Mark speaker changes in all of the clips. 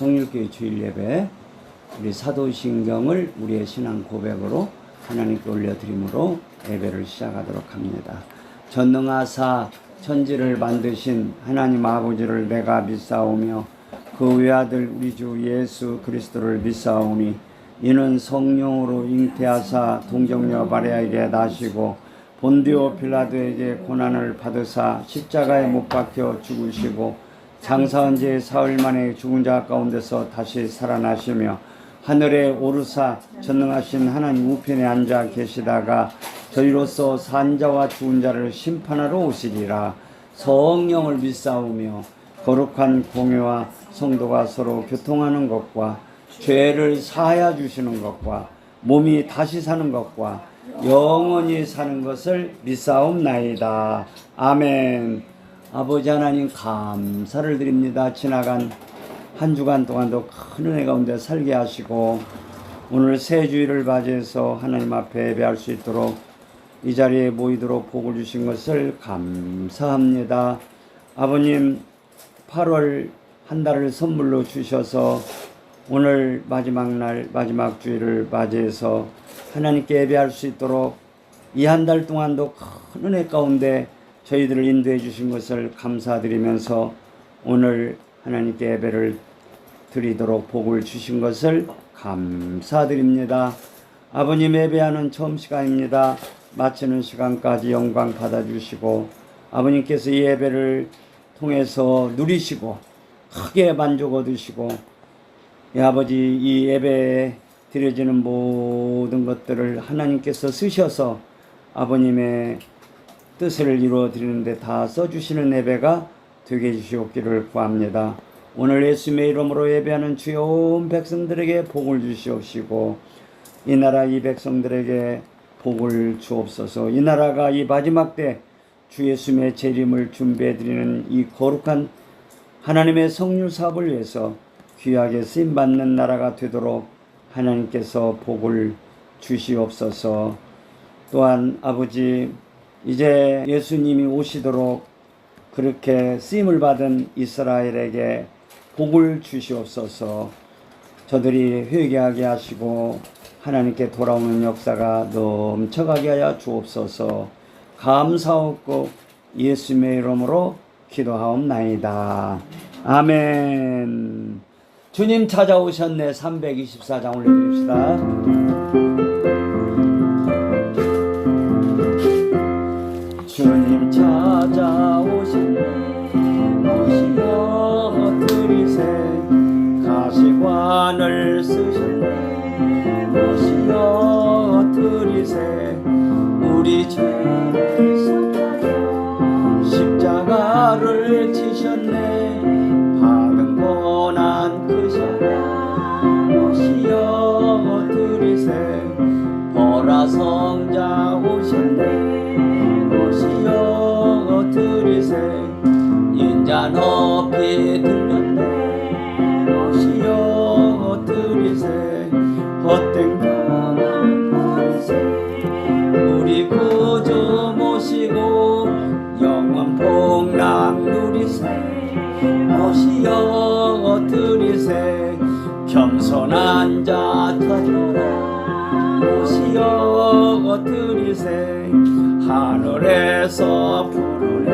Speaker 1: 성일교회 주일 예배, 우리 사도신경을 우리의 신앙 고백으로 하나님께 올려드림으로 예배를 시작하도록 합니다. 전능하사 천지를 만드신 하나님 아버지를 내가 믿사오며 그 외아들 우리 주 예수 그리스도를 믿사오니 이는 성령으로 잉태하사 동정녀 마리아에게 나시고 본디오 빌라도에게 고난을 받으사 십자가에 못 박혀 죽으시고 장사한 지 사흘 만에 죽은 자 가운데서 다시 살아나시며 하늘에 오르사 전능하신 하나님 우편에 앉아 계시다가 저희로서 산자와 죽은 자를 심판하러 오시리라. 성령을 믿사오며 거룩한 공회와 성도가 서로 교통하는 것과 죄를 사하여 주시는 것과 몸이 다시 사는 것과 영원히 사는 것을 믿사옵나이다. 아멘. 아버지 하나님 감사를 드립니다. 지나간 한 주간 동안도 큰 은혜 가운데 살게 하시고 오늘 새 주일을 맞이해서 하나님 앞에 예배할 수 있도록 이 자리에 모이도록 복을 주신 것을 감사합니다. 아버님 8월 한 달을 선물로 주셔서 오늘 마지막 날 마지막 주일을 맞이해서 하나님께 예배할 수 있도록 이 한 달 동안도 큰 은혜 가운데 저희들을 인도해 주신 것을 감사드리면서 오늘 하나님께 예배를 드리도록 복을 주신 것을 감사드립니다. 아버님 예배하는 처음 시간입니다. 마치는 시간까지 영광 받아주시고 아버님께서 이 예배를 통해서 누리시고 크게 만족 얻으시고 아버지 이 예배에 드려지는 모든 것들을 하나님께서 쓰셔서 아버님의 뜻을 이루어 드리는 데 다 써주시는 예배가 되게 해주시옵기를 구합니다. 오늘 예수님의 이름으로 예배하는 주여 온 백성들에게 복을 주시옵시고 이 나라 이 백성들에게 복을 주옵소서. 이 나라가 이 마지막 때 주 예수님의 재림을 준비해드리는 이 거룩한 하나님의 성령 사업을 위해서 귀하게 쓰임받는 나라가 되도록 하나님께서 복을 주시옵소서. 또한 아버지 이제 예수님이 오시도록 그렇게 쓰임을 받은 이스라엘에게 복을 주시옵소서. 저들이 회개하게 하시고 하나님께 돌아오는 역사가 넘쳐가게 하여 주옵소서. 감사하고 예수님의 이름으로 기도하옵나이다. 아멘. 주님 찾아오셨네. 324장 올려드립시다. 주님 찾아오셨네. 오시어 드리세. 가시관을 쓰셨네. 오시어 드리세. 우리 죄를 속하여 십자가를 지셨네. 받은 고난 크셔라. 오시어 드리세. 보라 성자 오셨네. 오시어 드리세. 인자 높이 들렸네. 오시어 드리세. 헛된 가만 버리세. 우리 구주 모시고 영원 복락 누리세. 오시어 드리세. 겸손한 자 터져라. 오시어 드리세. 하늘에서 부르네.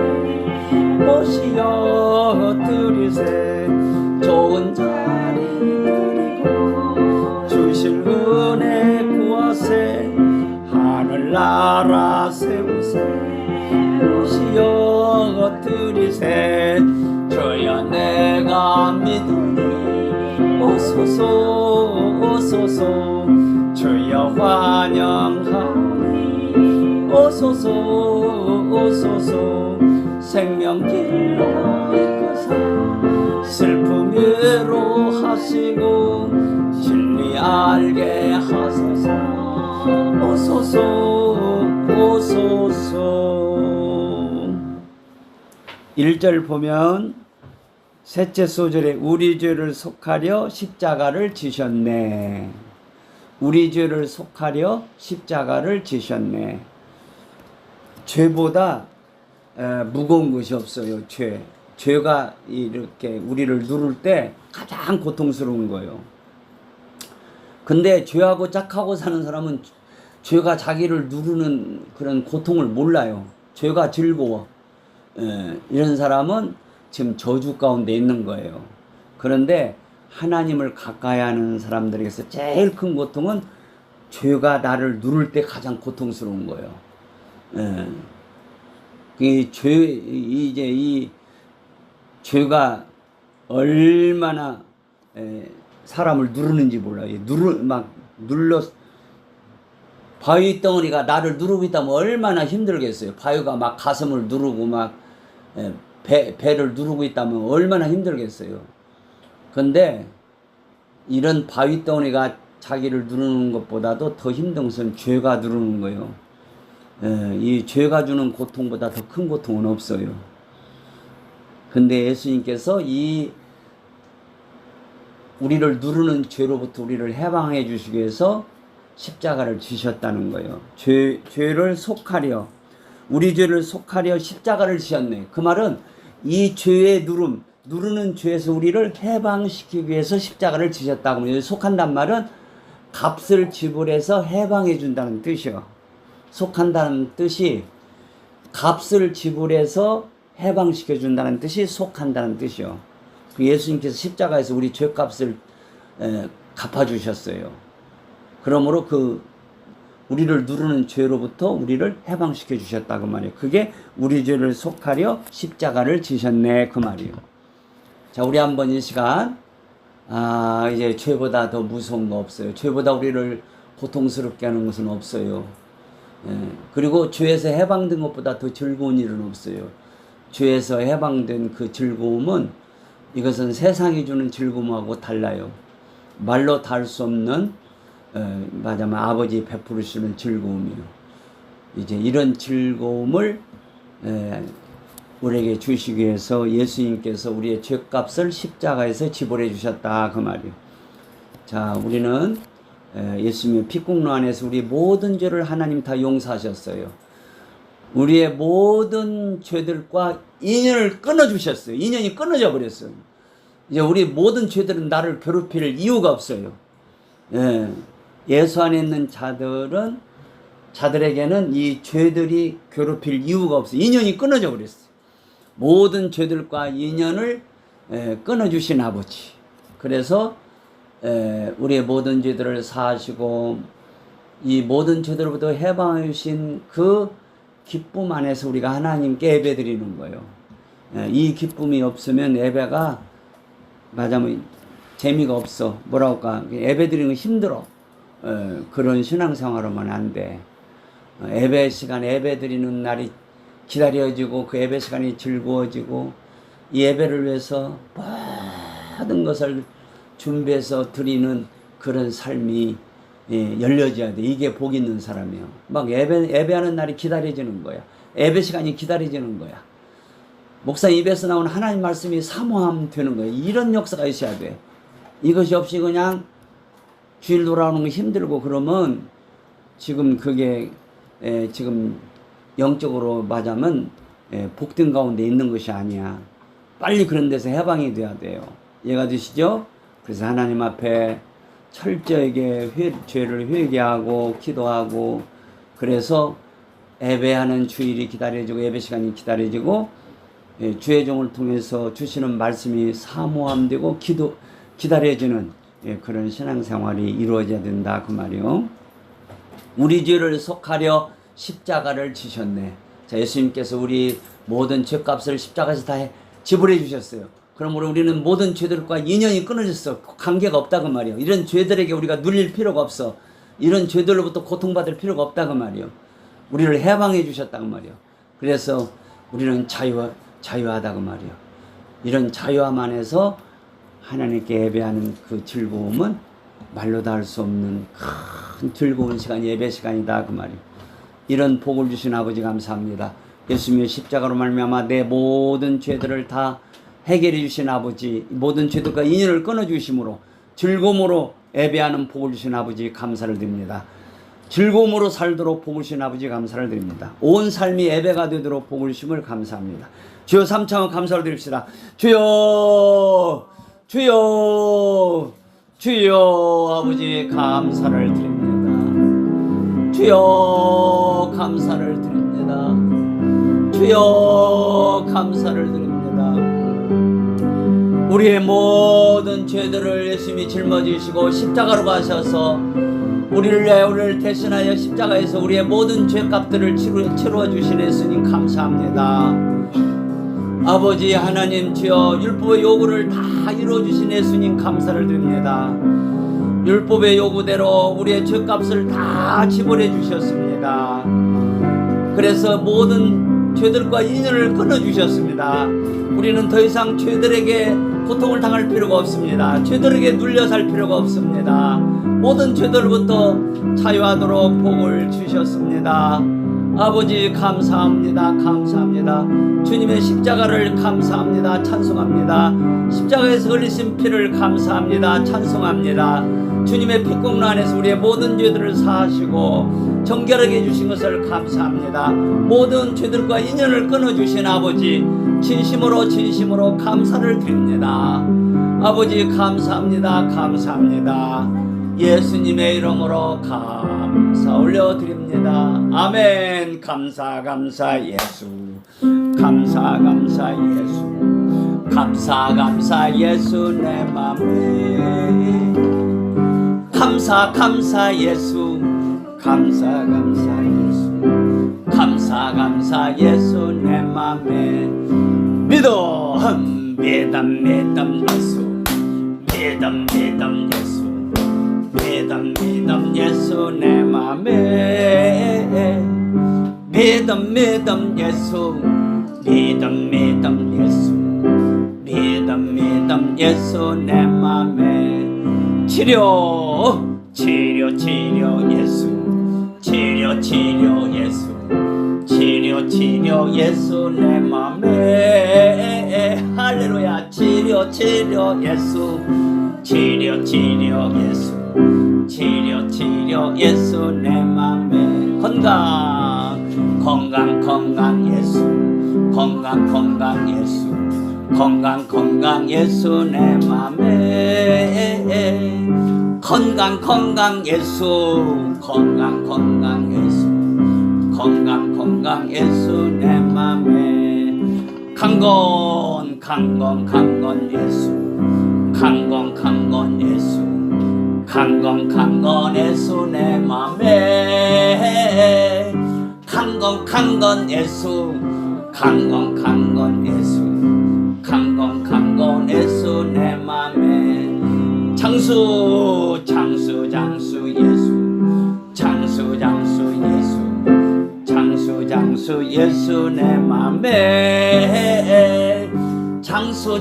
Speaker 1: 오시어 드리세. 좋은 자리 드리고 주실 은혜 구하세. 하늘나라 세우세. 오시어 드리세. 주여 내가 믿으니 오소서 오소서. 주여 환영하오니 오소서 오소서. 생명길로 이끄사 슬픔 위로하시고 진리 알게 하소서. 오소서 오소서. 1절 보면 셋째 소절에 우리 죄를 속하려 십자가를 지셨네. 우리 죄를 속하려 십자가를 지셨네. 죄보다 무거운 것이 없어요. 죄. 죄가 이렇게 우리를 누를 때 가장 고통스러운 거예요. 근데 죄하고 짝하고 사는 사람은 죄가 자기를 누르는 그런 고통을 몰라요. 죄가 즐거워. 이런 사람은 지금 저주 가운데 있는 거예요. 그런데 하나님을 가까이 하는 사람들에게서 제일 큰 고통은 죄가 나를 누를 때 가장 고통스러운 거예요. 이 죄가 얼마나 사람을 누르는지 몰라요. 바위 덩어리가 나를 누르고 있다면 얼마나 힘들겠어요. 바위가 막 가슴을 누르고 막 배를 누르고 있다면 얼마나 힘들겠어요. 근데 이런 바위 덩어리가 자기를 누르는 것보다도 더 힘든 것은 죄가 누르는 거예요. 이 죄가 주는 고통보다 더 큰 고통은 없어요. 근데 예수님께서 이 우리를 누르는 죄로부터 우리를 해방해 주시기 위해서 십자가를 지셨다는 거예요. 죄를 속하려, 우리 죄를 속하려 십자가를 지셨네. 그 말은 이 죄의 누르는 죄에서 우리를 해방시키기 위해서 십자가를 지셨다고 합니다. 속한다는 말은 값을 지불해서 해방해 준다는 뜻이요. 속한다는 뜻이 값을 지불해서 해방시켜 준다는 뜻이 속한다는 뜻이요. 예수님께서 십자가에서 우리 죄값을 갚아주셨어요. 그러므로 우리를 누르는 죄로부터 우리를 해방시켜 주셨다고 말이에요. 그게 우리 죄를 속하려 십자가를 지셨네 그 말이에요. 자, 우리 한번 이 시간 이제 죄보다 더 무서운 거 없어요. 죄보다 우리를 고통스럽게 하는 것은 없어요. 그리고 죄에서 해방된 것보다 더 즐거운 일은 없어요. 죄에서 해방된 그 즐거움은 이것은 세상이 주는 즐거움하고 달라요. 말로 닿을 수 없는 말하자면 아버지 베푸시는 즐거움이요. 이제 이런 즐거움을 우리에게 주시기 위해서 예수님께서 우리의 죄값을 십자가에서 지불해 주셨다 그 말이요. 자, 우리는 예수님의 피공로 안에서 우리 모든 죄를 하나님 다 용서하셨어요. 우리의 모든 죄들과 인연을 끊어주셨어요. 인연이 끊어져 버렸어요. 이제 우리 모든 죄들은 나를 괴롭힐 이유가 없어요. 예수 안에 있는 자들에게는 이 죄들이 괴롭힐 이유가 없어요. 인연이 끊어져 버렸어요. 모든 죄들과 인연을 끊어주신 아버지. 그래서 우리의 모든 죄들을 사하시고 이 모든 죄들로부터 해방해 주신 그 기쁨 안에서 우리가 하나님께 예배드리는 거예요. 이 기쁨이 없으면 예배가 말하자면 재미가 없어. 뭐라고 할까? 예배드리는 거 힘들어. 그런 신앙생활로만 안 돼. 예배 시간에 예배드리는 날이 기다려지고 그 예배 시간이 즐거워지고 이 예배를 위해서 모든 것을 준비해서 드리는 그런 삶이 열려져야 돼. 이게 복 있는 사람이에요. 막 예배하는 날이 기다려지는 거야. 예배 시간이 기다려지는 거야. 목사님 입에서 나오는 하나님 말씀이 사모함 되는 거예요. 이런 역사가 있어야 돼. 이것이 없이 그냥 주일 돌아오는 거 힘들고 그러면 지금 그게 지금 영적으로 말하자면 복등 가운데 있는 것이 아니야. 빨리 그런 데서 해방이 돼야 돼요. 이해가 되시죠? 그래서 하나님 앞에 철저하게 죄를 회개하고 기도하고 그래서 예배하는 주일이 기다려지고 예배 시간이 기다려지고 주의 종을 통해서 주시는 말씀이 사모함되고 기다려지는 그런 신앙생활이 이루어져야 된다 그 말이요. 우리 죄를 속하려 십자가를 지셨네. 자, 예수님께서 우리 모든 죄값을 십자가에서 다 지불해 주셨어요. 그러므로 우리는 모든 죄들과 인연이 끊어졌어. 관계가 없다 그 말이에요. 이런 죄들에게 우리가 눌릴 필요가 없어. 이런 죄들로부터 고통받을 필요가 없다 그 말이에요. 우리를 해방해 주셨다 그 말이에요. 그래서 우리는 자유하다 그 말이에요. 이런 자유함 안에서 하나님께 예배하는 그 즐거움은 말로 다 할 수 없는 큰 즐거운 시간, 예배 시간이다 그 말이에요. 이런 복을 주신 아버지 감사합니다. 예수님의 십자가로 말미암아 내 모든 죄들을 다 해결해 주신 아버지, 모든 죄들과 인연을 끊어 주심으로 즐거움으로 예배하는 복을 주신 아버지 감사를 드립니다. 즐거움으로 살도록 복을 주신 아버지 감사를 드립니다. 온 삶이 예배가 되도록 복을 주심을 감사합니다. 주여 삼창을 감사를 드립시다. 주여 주여 주여 아버지 감사를 드립니다. 주여 감사를 드립니다. 주여 감사를 드립니다. 우리의 모든 죄들을 예수님이 짊어지시고 십자가로 가셔서 우리를 위하여 우리를 대신하여 십자가에서 우리의 모든 죄값들을 치루어 주신 예수님 감사합니다. 아버지 하나님 주여 율법의 요구를 다 이루어주신 예수님 감사를 드립니다. 율법의 요구대로 우리의 죄값을 다 지불해 주셨습니다. 그래서 모든 죄들과 인연을 끊어주셨습니다. 우리는 더 이상 죄들에게 고통을 당할 필요가 없습니다. 죄들에게 눌려 살 필요가 없습니다. 모든 죄들부터 자유하도록 복을 주셨습니다. 아버지 감사합니다. 감사합니다. 주님의 십자가를 감사합니다. 찬송합니다. 십자가에서 흘리신 피를 감사합니다. 찬송합니다. 주님의 피공로 안에서 우리의 모든 죄들을 사하시고 정결하게 해주신 것을 감사합니다. 모든 죄들과 인연을 끊어주신 아버지 진심으로 감사를 드립니다. 아버지 감사합니다. 감사합니다. 예수님의 이름으로 감사 올려드립니다. 아멘. 감사 예수. 감사 예수. 감사 예수 내 맘에. 감사 예수. 감사 예수. 감사 예수 내 맘에. 믿음 예수. 믿음 예수. 믿음 예수 내 맘에. 믿음 예수. 믿음 예수. 믿음 예수 내 맘에. 치료 예수. 치료 예수. 치료 예수 내 맘에. 할렐루야. 치료 예수. 치료 예수. 치료 예수 내 맘에. 건강 예수. 건강 예수. 건강 예수 내 맘에. 건강 예수. 건강 예수. 건강 예수 내 맘에. 강건 예수. 강건 예수. 강건 예수 내 맘에. 강건 예수. 강건 예수. 강건 예수 내 맘에. 장수 예수. 장수 예수. 장수 예수 내 맘에. 장수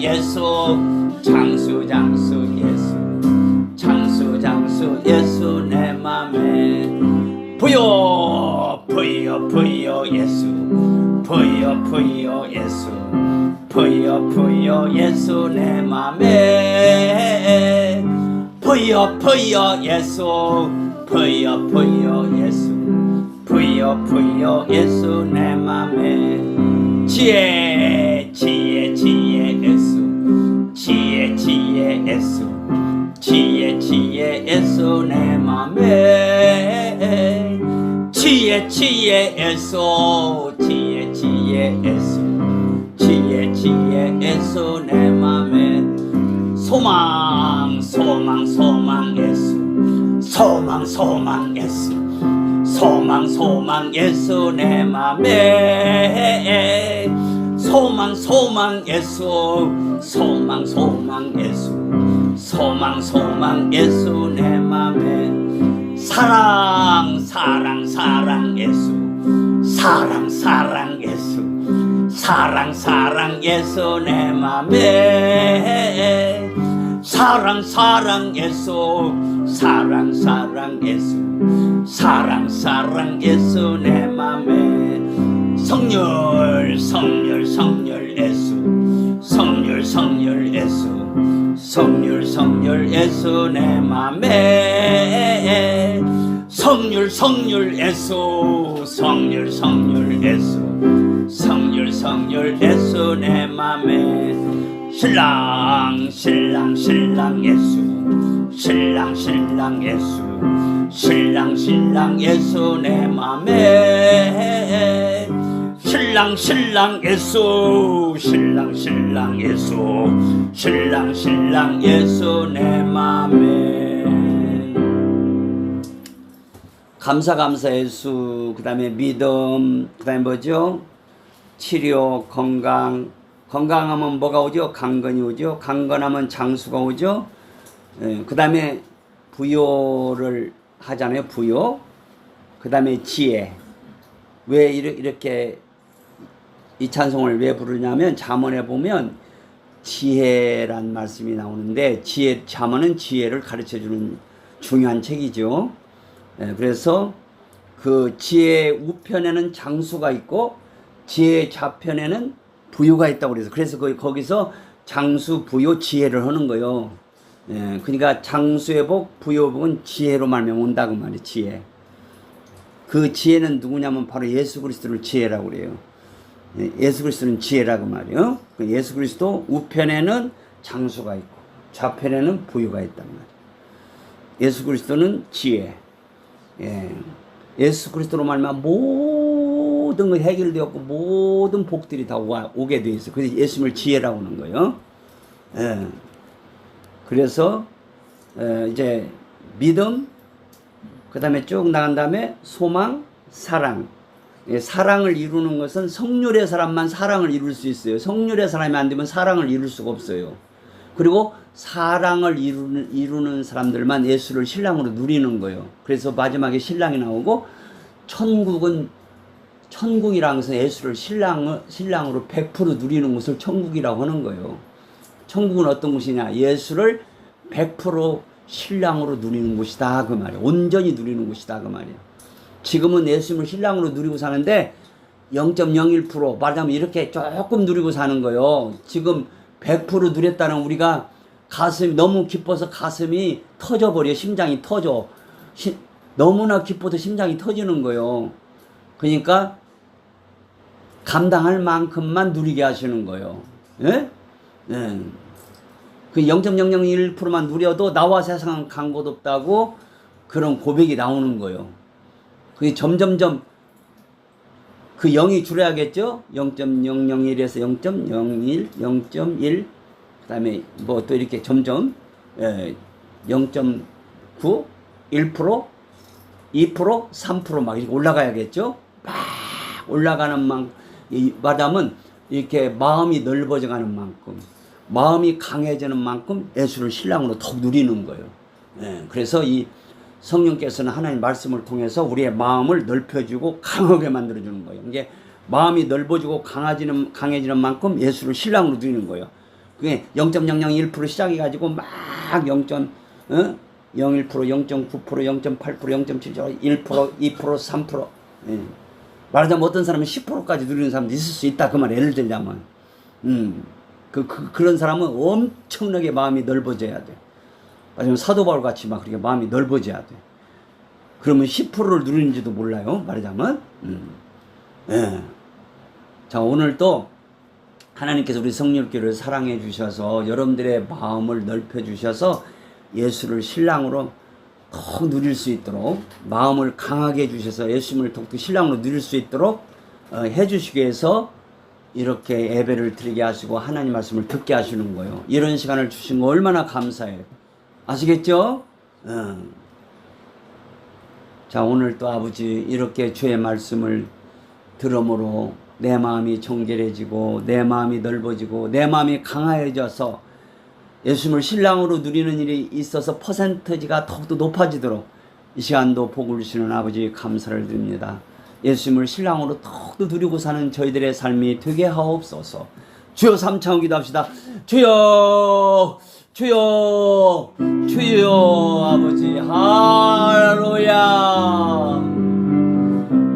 Speaker 1: 예수. 장수 예수. 장수 예수 내 맘에. 부여 예수. 부여 예수. 부여 예수 내 맘에. 부여 예수. 부여 예수. 부여 예수 내 맘에. 지혜 예수. 지혜 예수. 지혜 예수 내 맘에. 지혜 예수. 지혜 예수. 지혜 예수 내 맘에. 소망 예수. 소망 예수. 소망 예수 내 맘에. 소망 예수. 소망 예수. 소망 예수 내 맘에. 사랑 예수. 사랑 예수. 사랑 예수 내 맘에. 사랑 예수. 사랑 예수. 사랑 예수 내 맘에. 성렬 예수. 성렬 예수. 성렬 예수 내 맘에. 성률 예수 성률 예수 내 맘에 신랑 예수 신랑 예수 내 맘에 신랑 예수 신랑 예수 내 맘에 감사 예수. 그 다음에 믿음, 그 다음에 뭐죠? 치료, 건강하면 뭐가 오죠? 강건이 오죠. 강건하면 장수가 오죠. 그 다음에 부요를 하잖아요. 부요. 그 다음에 지혜. 왜 이렇게 이 찬송을 왜 부르냐면 잠언에 보면 지혜란 말씀이 나오는데 잠언은 지혜를 가르쳐주는 중요한 책이죠. 그래서 그 지혜 우편에는 장수가 있고 지혜 좌편에는 부요가 있다고 그래서 거기서 장수, 부요, 지혜를 하는 거예요. 그러니까 장수의 복, 부요 복은 지혜로 말미암아 온다 그 말이에요. 지혜. 그 지혜는 누구냐면 바로 예수 그리스도를 지혜라고 그래요. 예수 그리스도는 지혜라고 말이에요. 예수 그리스도 우편에는 장수가 있고 좌편에는 부요가 있단 말이에요. 예수 그리스도는 지혜. 예수 그리스도로 말미암아 모든 것 해결되었고 모든 복들이 다 오게 돼 있어요. 그래서 예수님을 지혜라고 하는 거예요. 그래서 이제 믿음, 그 다음에 쭉 나간 다음에 소망, 사랑. 사랑을 이루는 것은 성률의 사람만 사랑을 이룰 수 있어요. 성률의 사람이 안 되면 사랑을 이룰 수가 없어요. 그리고 사랑을 이루는 사람들만 예수를 신랑으로 누리는 거예요. 그래서 마지막에 신랑이 나오고 천국이라는 것은 예수를 신랑으로 100% 누리는 것을 천국이라고 하는 거예요. 천국은 어떤 곳이냐? 예수를 100% 신랑으로 누리는 곳이다 그 말이에요. 온전히 누리는 곳이다 그 말이에요. 지금은 예수님을 신랑으로 누리고 사는데 0.01% 말하자면 이렇게 조금 누리고 사는 거예요. 지금 100% 누렸다는 우리가 가슴이 너무 기뻐서 가슴이 터져버려. 심장이 터져. 너무나 기뻐서 심장이 터지는 거예요. 그러니까 감당할 만큼만 누리게 하시는 거예요. 예? 그 0.001%만 누려도 나와 세상은 간 곳 없다고 그런 고백이 나오는 거예요. 그게 점점점 그 0이 줄여야겠죠? 0.001에서 0.01, 0.1, 그 다음에 뭐 또 이렇게 점점 0.9, 1%, 2%, 3% 막 이렇게 올라가야겠죠? 막 올라가는 만큼, 말하면 이렇게 마음이 넓어져가는 만큼, 마음이 강해지는 만큼 예수를 신랑으로 더욱 누리는 거예요. 그래서 이 성령께서는 하나님 말씀을 통해서 우리의 마음을 넓혀주고 강하게 만들어주는 거예요. 이게 마음이 넓어지고 강해지는 만큼 예수를 신랑으로 누리는 거예요. 그게 0.001% 시작해가지고 막 0.01%, 0.9%, 0.8%, 0.7%, 1%, 2%, 3%. 말하자면 어떤 사람은 10%까지 누리는 사람도 있을 수 있다. 그 말 예를 들자면. 그런 사람은 엄청나게 마음이 넓어져야 돼. 말하자면 사도 바울 같이 막 그렇게 마음이 넓어져야 돼. 그러면 10%를 누리는지도 몰라요. 말하자면. 자, 오늘 또 하나님께서 우리 성령교회를 사랑해 주셔서 여러분들의 마음을 넓혀 주셔서 예수를 신랑으로 더 누릴 수 있도록 마음을 강하게 해주셔서 예수님을 더욱더 신랑으로 누릴 수 있도록 해주시기 위해서 이렇게 예배를 드리게 하시고 하나님 말씀을 듣게 하시는 거예요. 이런 시간을 주신 거 얼마나 감사해요. 아시겠죠? 자, 오늘 또 아버지 이렇게 주의 말씀을 들음으로 내 마음이 정결해지고 내 마음이 넓어지고 내 마음이 강해져서 예수님을 신랑으로 누리는 일이 있어서 퍼센트지가 더욱더 높아지도록 이 시간도 복을 주시는 아버지 감사를 드립니다. 예수님을 신랑으로 더욱더 누리고 사는 저희들의 삶이 되게 하옵소서. 주여 삼창 기도합시다. 주여 주여 주여 아버지 할렐루야.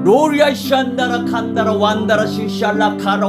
Speaker 1: 로리아 샨다라 칸다라 완다라 시샬라 카라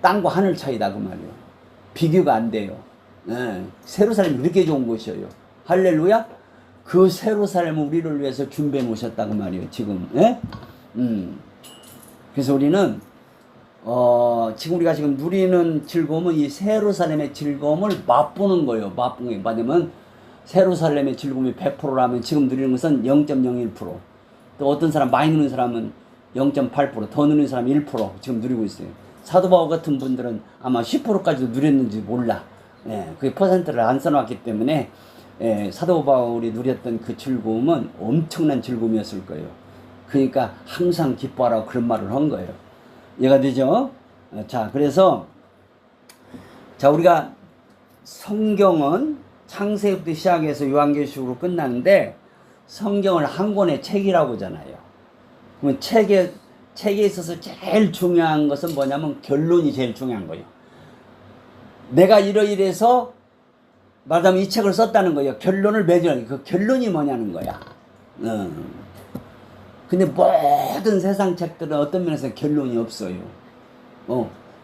Speaker 1: 땅과 하늘 차이다 그 말이에요. 비교가 안 돼요. 세루살렘이 그렇게 좋은 곳이에요. 할렐루야. 그 세루살렘을 우리를 위해서 준비해 놓으셨다 그 말이에요 지금. 그래서 우리는 지금 우리가 지금 누리는 즐거움은 이 세루살렘의 즐거움을 맛보는 거예요. 맛보는 게 뭐냐면 세루살렘의 즐거움이 100%라면 지금 누리는 것은 0.01%. 또 어떤 사람 많이 누리는 사람은 0.8%, 더 누리는 사람은 1% 지금 누리고 있어요. 사도 바울 같은 분들은 아마 10%까지도 누렸는지 몰라. 그 퍼센트를 안 써놨기 때문에 사도 바울이 누렸던 그 즐거움은 엄청난 즐거움이었을 거예요. 그러니까 항상 기뻐하라고 그런 말을 한 거예요. 이해가 되죠? 자, 그래서 자 우리가 성경은 창세기부터 시작해서 요한계시록으로 끝나는데 성경을 한 권의 책이라고 하잖아요. 그러면 책에 있어서 제일 중요한 것은 뭐냐면 결론이 제일 중요한 거예요. 내가 이러이래서 말하자면 이 책을 썼다는 거예요. 결론을 맺으라는 그 결론이 뭐냐는 거야. 근데 모든 세상 책들은 어떤 면에서 결론이 없어요.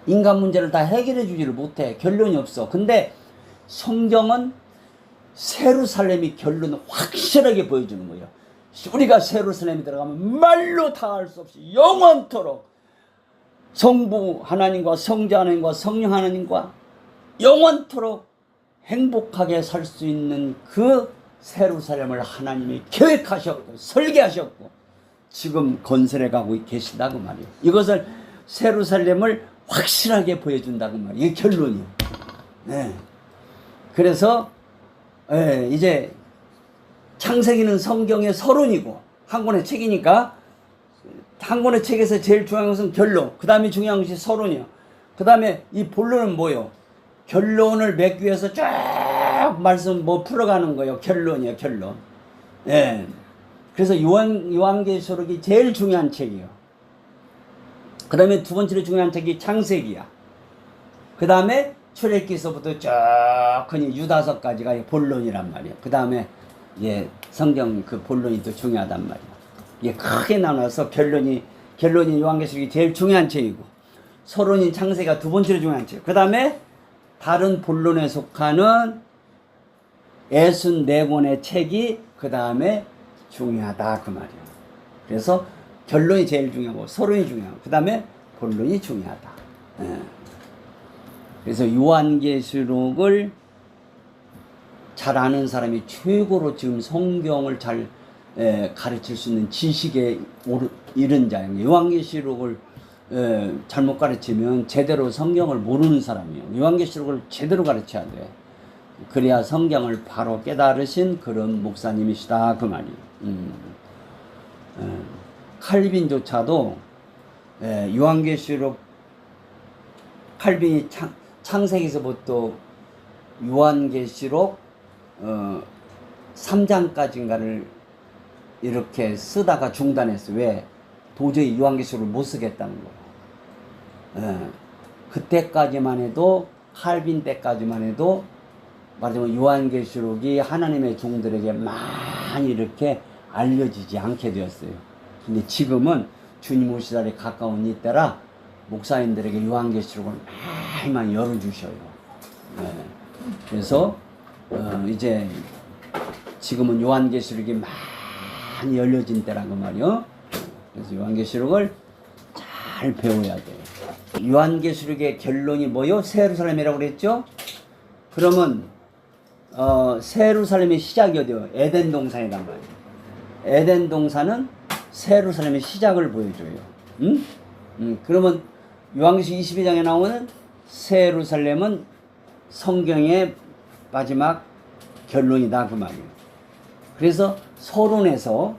Speaker 1: 인간 문제를 다 해결해 주지를 못해. 결론이 없어. 근데 성경은 세루살렘이 결론을 확실하게 보여주는 거예요. 우리가 세루살렘에 들어가면 말로 다 할 수 없이 영원토록 성부 하나님과 성자 하나님과 성령 하나님과 영원토록 행복하게 살 수 있는 그 세루살렘을 하나님이 계획하셨고 설계하셨고 지금 건설해 가고 계신다고 말이에요. 이것을 세루살렘을 확실하게 보여준다고 말이에요. 이게 결론이에요. 그래서 이제 창세기는 성경의 서론이고 한 권의 책이니까 한 권의 책에서 제일 중요한 것은 결론, 그 다음에 중요한 것이 서론이요. 그 다음에 이 본론은 뭐예요? 결론을 맺기 위해서 쫙 말씀 풀어가는 거예요. 결론이에요. 결론. 그래서 요한계시록이 제일 중요한 책이에요. 그 다음에 두 번째로 중요한 책이 창세기야. 그 다음에 출애굽기서부터 쭉 흔히 유다서까지가 본론이란 말이에요. 그 다음에 성경 그 본론이 또 중요하단 말이에요. 이게 크게 나눠서 결론이 요한계시록이 제일 중요한 책이고 서론인 창세기가 두 번째로 중요한 책. 그 다음에 다른 본론에 속하는 64권의 책이 그 다음에 중요하다 그 말이에요. 그래서 결론이 제일 중요하고 서론이 중요하고 그 다음에 본론이 중요하다. 그래서 요한계시록을 잘 아는 사람이 최고로 지금 성경을 잘 가르칠 수 있는 지식에 이른 자예요. 요한계시록을 잘못 가르치면 제대로 성경을 모르는 사람이에요. 요한계시록을 제대로 가르쳐야 돼. 그래야 성경을 바로 깨달으신 그런 목사님이시다 그 말이에요. 칼빈조차도 요한계시록 칼빈이 창세기서부터 요한계시록 3장까지인가를 이렇게 쓰다가 중단했어요. 왜? 도저히 요한계시록을 못 쓰겠다는 거예요. 그때까지만 해도 칼빈 때까지만 해도 말하자면 요한계시록이 하나님의 종들에게 많이 이렇게 알려지지 않게 되었어요. 근데 지금은 주님 오실 날에 가까운 이때라 목사님들에게 요한계시록을 많이 열어주셔요. 그래서 이제 지금은 요한계시록이 많이 열려진 때라고 말이요. 그래서 요한계시록을 잘 배워야 돼요. 요한계시록의 결론이 뭐요? 세루살렘이라고 그랬죠? 그러면 세루살렘의 시작이 어디요? 에덴 동산이란 말이에요. 에덴 동산은 세루살렘의 시작을 보여줘요. 그러면 요한계시록 22장에 나오는 세루살렘은 성경의 마지막 결론이다 그 말이에요. 그래서 서론에서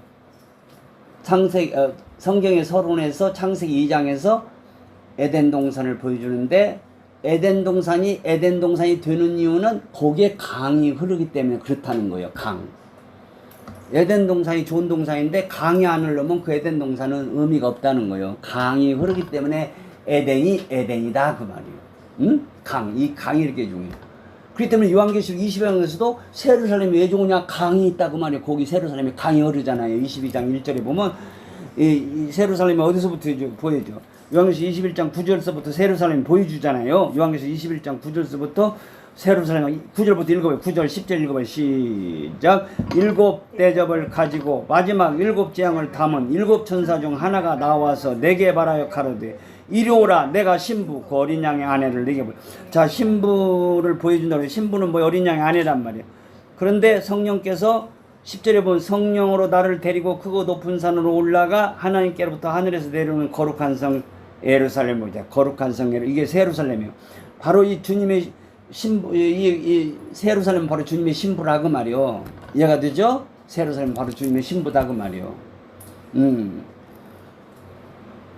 Speaker 1: 성경의 서론에서 창세기 2장에서 에덴 동산을 보여주는데 에덴 동산이 되는 이유는 거기에 강이 흐르기 때문에 그렇다는 거예요. 강. 에덴 동산이 좋은 동산인데 강이 안 흐르면 그 에덴 동산은 의미가 없다는 거예요. 강이 흐르기 때문에 에덴이 에덴이다 그 말이에요. 이 강이 이렇게 중요해요. 그렇기 때문에 요한계시록 22장에서도 세루살렘이 왜 좋으냐? 강이 있다고 말이에요. 거기 세루살렘에 강이 흐르잖아요. 22장 1절에 보면 이 세루살렘이 어디서부터 보여줘? 요한계시록 21장 9절서부터 새 예루살렘 보여주잖아요. 요한계시록 21장 9절서부터 새 예루살렘 9절부터 읽어봐요. 9절 10절 읽어봐요. 시작. 7 대접을 가지고 마지막 7 재앙을 담은 7 천사 중 하나가 나와서 내게 말하여 가로되 이리 오라. 내가 신부 그 어린 양의 아내를 내게 보여. 자, 신부를 보여준다고. 신부는 뭐 어린 양의 아내란 말이에요. 그런데 성령께서 10절에 보면 성령으로 나를 데리고 크고 높은 산으로 올라가 하나님께로부터 하늘에서 내려오는 거룩한 성 예루살렘을 보자. 거룩한 성 이게 새 예루살렘이에요. 바로 이 주님의 신부, 이 새 예루살렘은 바로 주님의 신부라 그 말이요. 이해가 되죠? 새 예루살렘은 바로 주님의 신부다 그 말이요.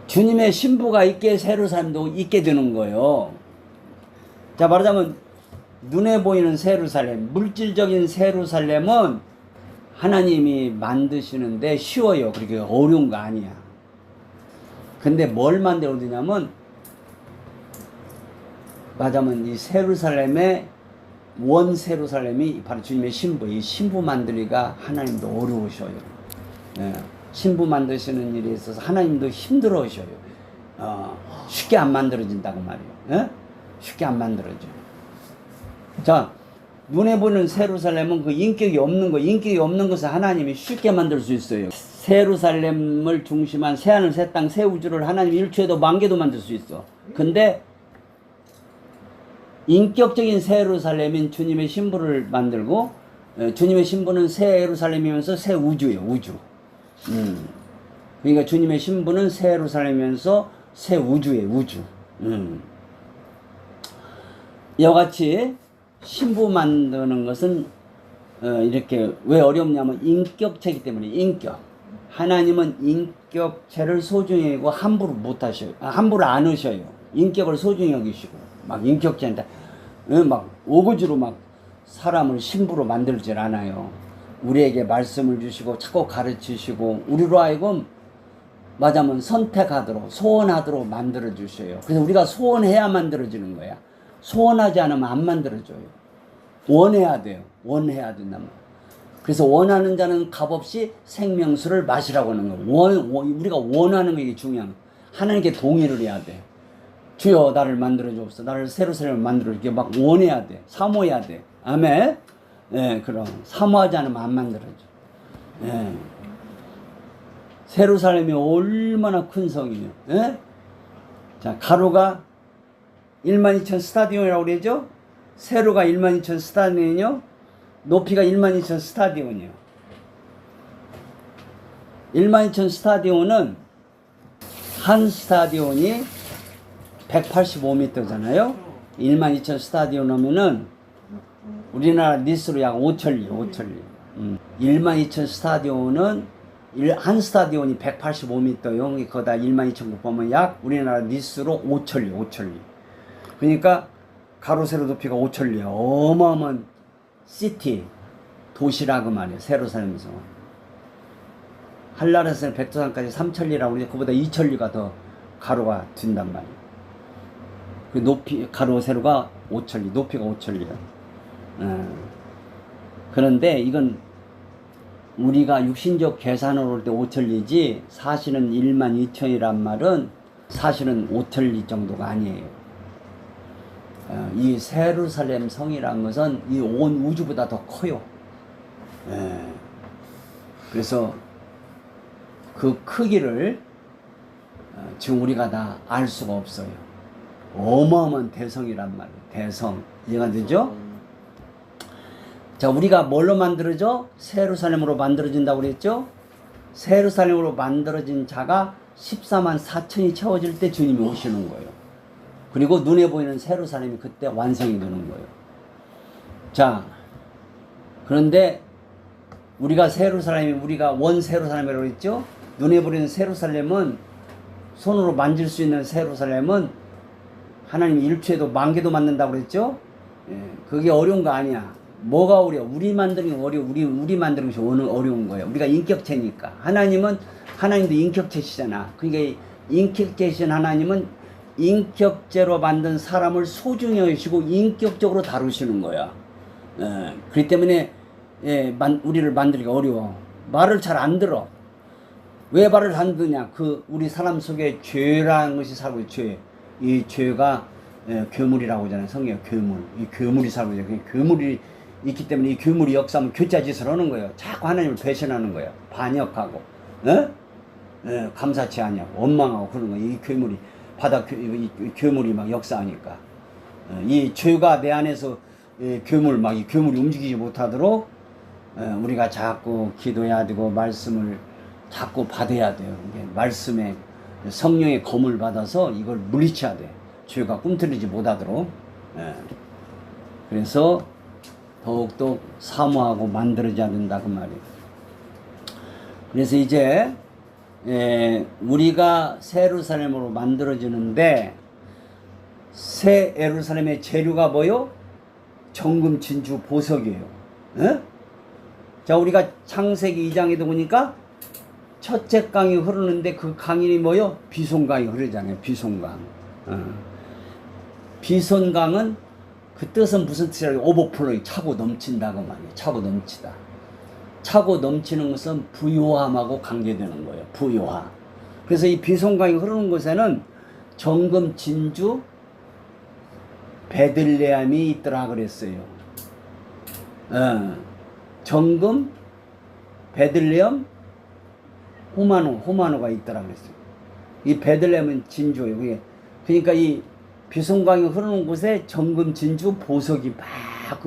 Speaker 1: 주님의 신부가 있게 새 예루살렘도 있게 되는 거예요. 자, 말하자면 눈에 보이는 새 예루살렘, 물질적인 새 예루살렘은 하나님이 만드시는데 쉬워요. 그렇게 어려운 거 아니야. 근데 뭘 만들어야 되냐면, 말하자면 이 새 예루살렘의 원 새 예루살렘이 바로 주님의 신부, 이 신부 만들기가 하나님도 어려우셔요. 예. 신부 만드시는 일에 있어서 하나님도 힘들어하셔요. 쉽게 안 만들어진다고 말이에요. 예? 쉽게 안 만들어져요. 자, 눈에 보는 새 예루살렘은 그 인격이 없는 거, 인격이 없는 것을 하나님이 쉽게 만들 수 있어요. 새 예루살렘을 중심한 새 하늘, 새 땅, 새 우주를 하나님이 일초에도 만개도 만들 수 있어. 근데 인격적인 새 예루살렘인 주님의 신부를 만들고, 주님의 신부는 새 예루살렘이면서 새 우주예요. 우주. 그러니까 주님의 신부는 새 예루살렘이면서 새 우주예요. 우주. 이와 같이 신부 만드는 것은 이렇게 왜 어렵냐면 인격체이기 때문에. 인격. 하나님은 인격체를 소중히 여기고 함부로 못 하셔요. 함부로 안 하셔요. 인격을 소중히 여기시고 막 인격체인데 막 오그지로 막 사람을 신부로 만들질 않아요. 우리에게 말씀을 주시고 자꾸 가르치시고 우리로 하여금 맞으면 선택하도록 소원하도록 만들어 주셔요. 그래서 우리가 소원해야 만들어지는 거야. 소원하지 않으면 안 만들어져요. 원해야 돼요. 원해야 된단 말이에요. 그래서 원하는 자는 값없이 생명수를 마시라고 하는 거예요. 우리가 원하는 게 이게 중요한 거예요. 하나님께 동의를 해야 돼. 주여 나를 만들어 주옵소서. 나를 새로 만들어 이렇게 막 원해야 돼. 사모해야 돼. 아멘. 예, 그럼 사모하지 않으면 안 만들어져. 예. 새 예루살렘이 얼마나 큰 성이에요. 예? 자, 가로가 12,000 스타디온이라고 그러죠? 세로가 12,000 스타디온이요. 높이가 12,000 스타디온이요. 12,000 스타디온은 한 스타디온이 185m잖아요. 12,000 스타디온 하면은 우리나라 니스로 약 5천리. 12,000 스타디온은 한 스타디온이 185m요. 거다 12,000 보면 약 우리나라 니스로 5천리. 그러니까 가로 세로 높이가 5천리야. 어마어마한 시티, 도시라고 말이에요. 새 예루살렘에서. 한나라에서는 백두산까지 3천리라고 그러는데 그보다 2천리가 더 가로가 든단 말이에요. 그 높이 가로 세로가 5천리, 높이가 5천리야. 그런데 이건 우리가 육신적 계산으로 볼 때 5천리지 사실은 12,000이란 말은 사실은 5천리 정도가 아니에요. 이 새 예루살렘 성이라는 것은 이 온 우주보다 더 커요. 그래서 그 크기를 지금 우리가 다 알 수가 없어요. 어마어마한 대성이란 말이에요. 대성. 이해가 되죠? 자, 우리가 뭘로 만들어져? 새 예루살렘으로 만들어진다고 그랬죠? 새 예루살렘으로 만들어진 자가 14만 4천이 채워질 때 주님이 오시는 거예요. 그리고 눈에 보이는 새 예루살렘이 그때 완성이 되는 거예요. 자, 그런데 우리가 새 예루살렘이 우리가 원 새 예루살렘이라고 했죠? 눈에 보이는 새 예루살렘은 손으로 만질 수 있는 새 예루살렘은 하나님이 일초에도 만개도 만든다고 그랬죠? 그게 어려운 거 아니야. 뭐가 어려워? 우리 만드는 게 어려워. 우리 만드는 것이 어려운 거예요. 우리가 인격체니까. 하나님도 인격체시잖아. 그러니까 인격체신 하나님은 인격체로 만든 사람을 소중히 여기시고 인격적으로 다루시는 거야. 그렇기 때문에 우리를 만들기가 어려워. 말을 잘 안 들어. 왜 발을 흔드냐? 그 우리 사람 속에 죄라는 것이 살고 있어요. 죄. 이 죄가 괴물이라고 하잖아요. 성경 괴물. 이 괴물이 살고 있어요. 괴물이 있기 때문에 이 괴물이 역사하면 교자짓을 하는 거예요. 자꾸 하나님을 배신하는 거예요. 반역하고, 감사치 않냐고, 원망하고 그런 거예요. 이 괴물이 이 괴물이 막 역사하니까 이 죄가 내 안에서 이 괴물이 움직이지 못하도록 우리가 자꾸 기도해야 되고 말씀을 자꾸 받아야 돼요. 말씀에 성령의 검을 받아서 이걸 물리쳐야 돼. 죄가 꿈틀리지 못하도록. 그래서 더욱더 사모하고 만들어져야 된다 그 말이에요. 그래서 이제 우리가 새 예루살렘으로 만들어지는데 새 예루살렘의 재료가 뭐요? 정금, 진주, 보석이에요. 자, 우리가 창세기 2장에도 보니까 첫째 강이 흐르는데 그 강이 뭐요? 비손강이 흐르잖아요. 비손강. 비손강은 그 뜻은 무슨 뜻이라고? 오버플로잉, 차고 넘친다고 말이에요. 차고 넘치다. 차고 넘치는 것은 부요함하고 관계되는 거예요. 부요함. 그래서 이 비손강이 흐르는 곳에는 정금, 진주, 베들레헴이 있더라 그랬어요. 정금, 베들레헴, 호마노가 있더라 그랬어요. 이 베들레헴은 진주예요. 그게 그러니까 이 비손강이 흐르는 곳에 정금, 진주, 보석이 막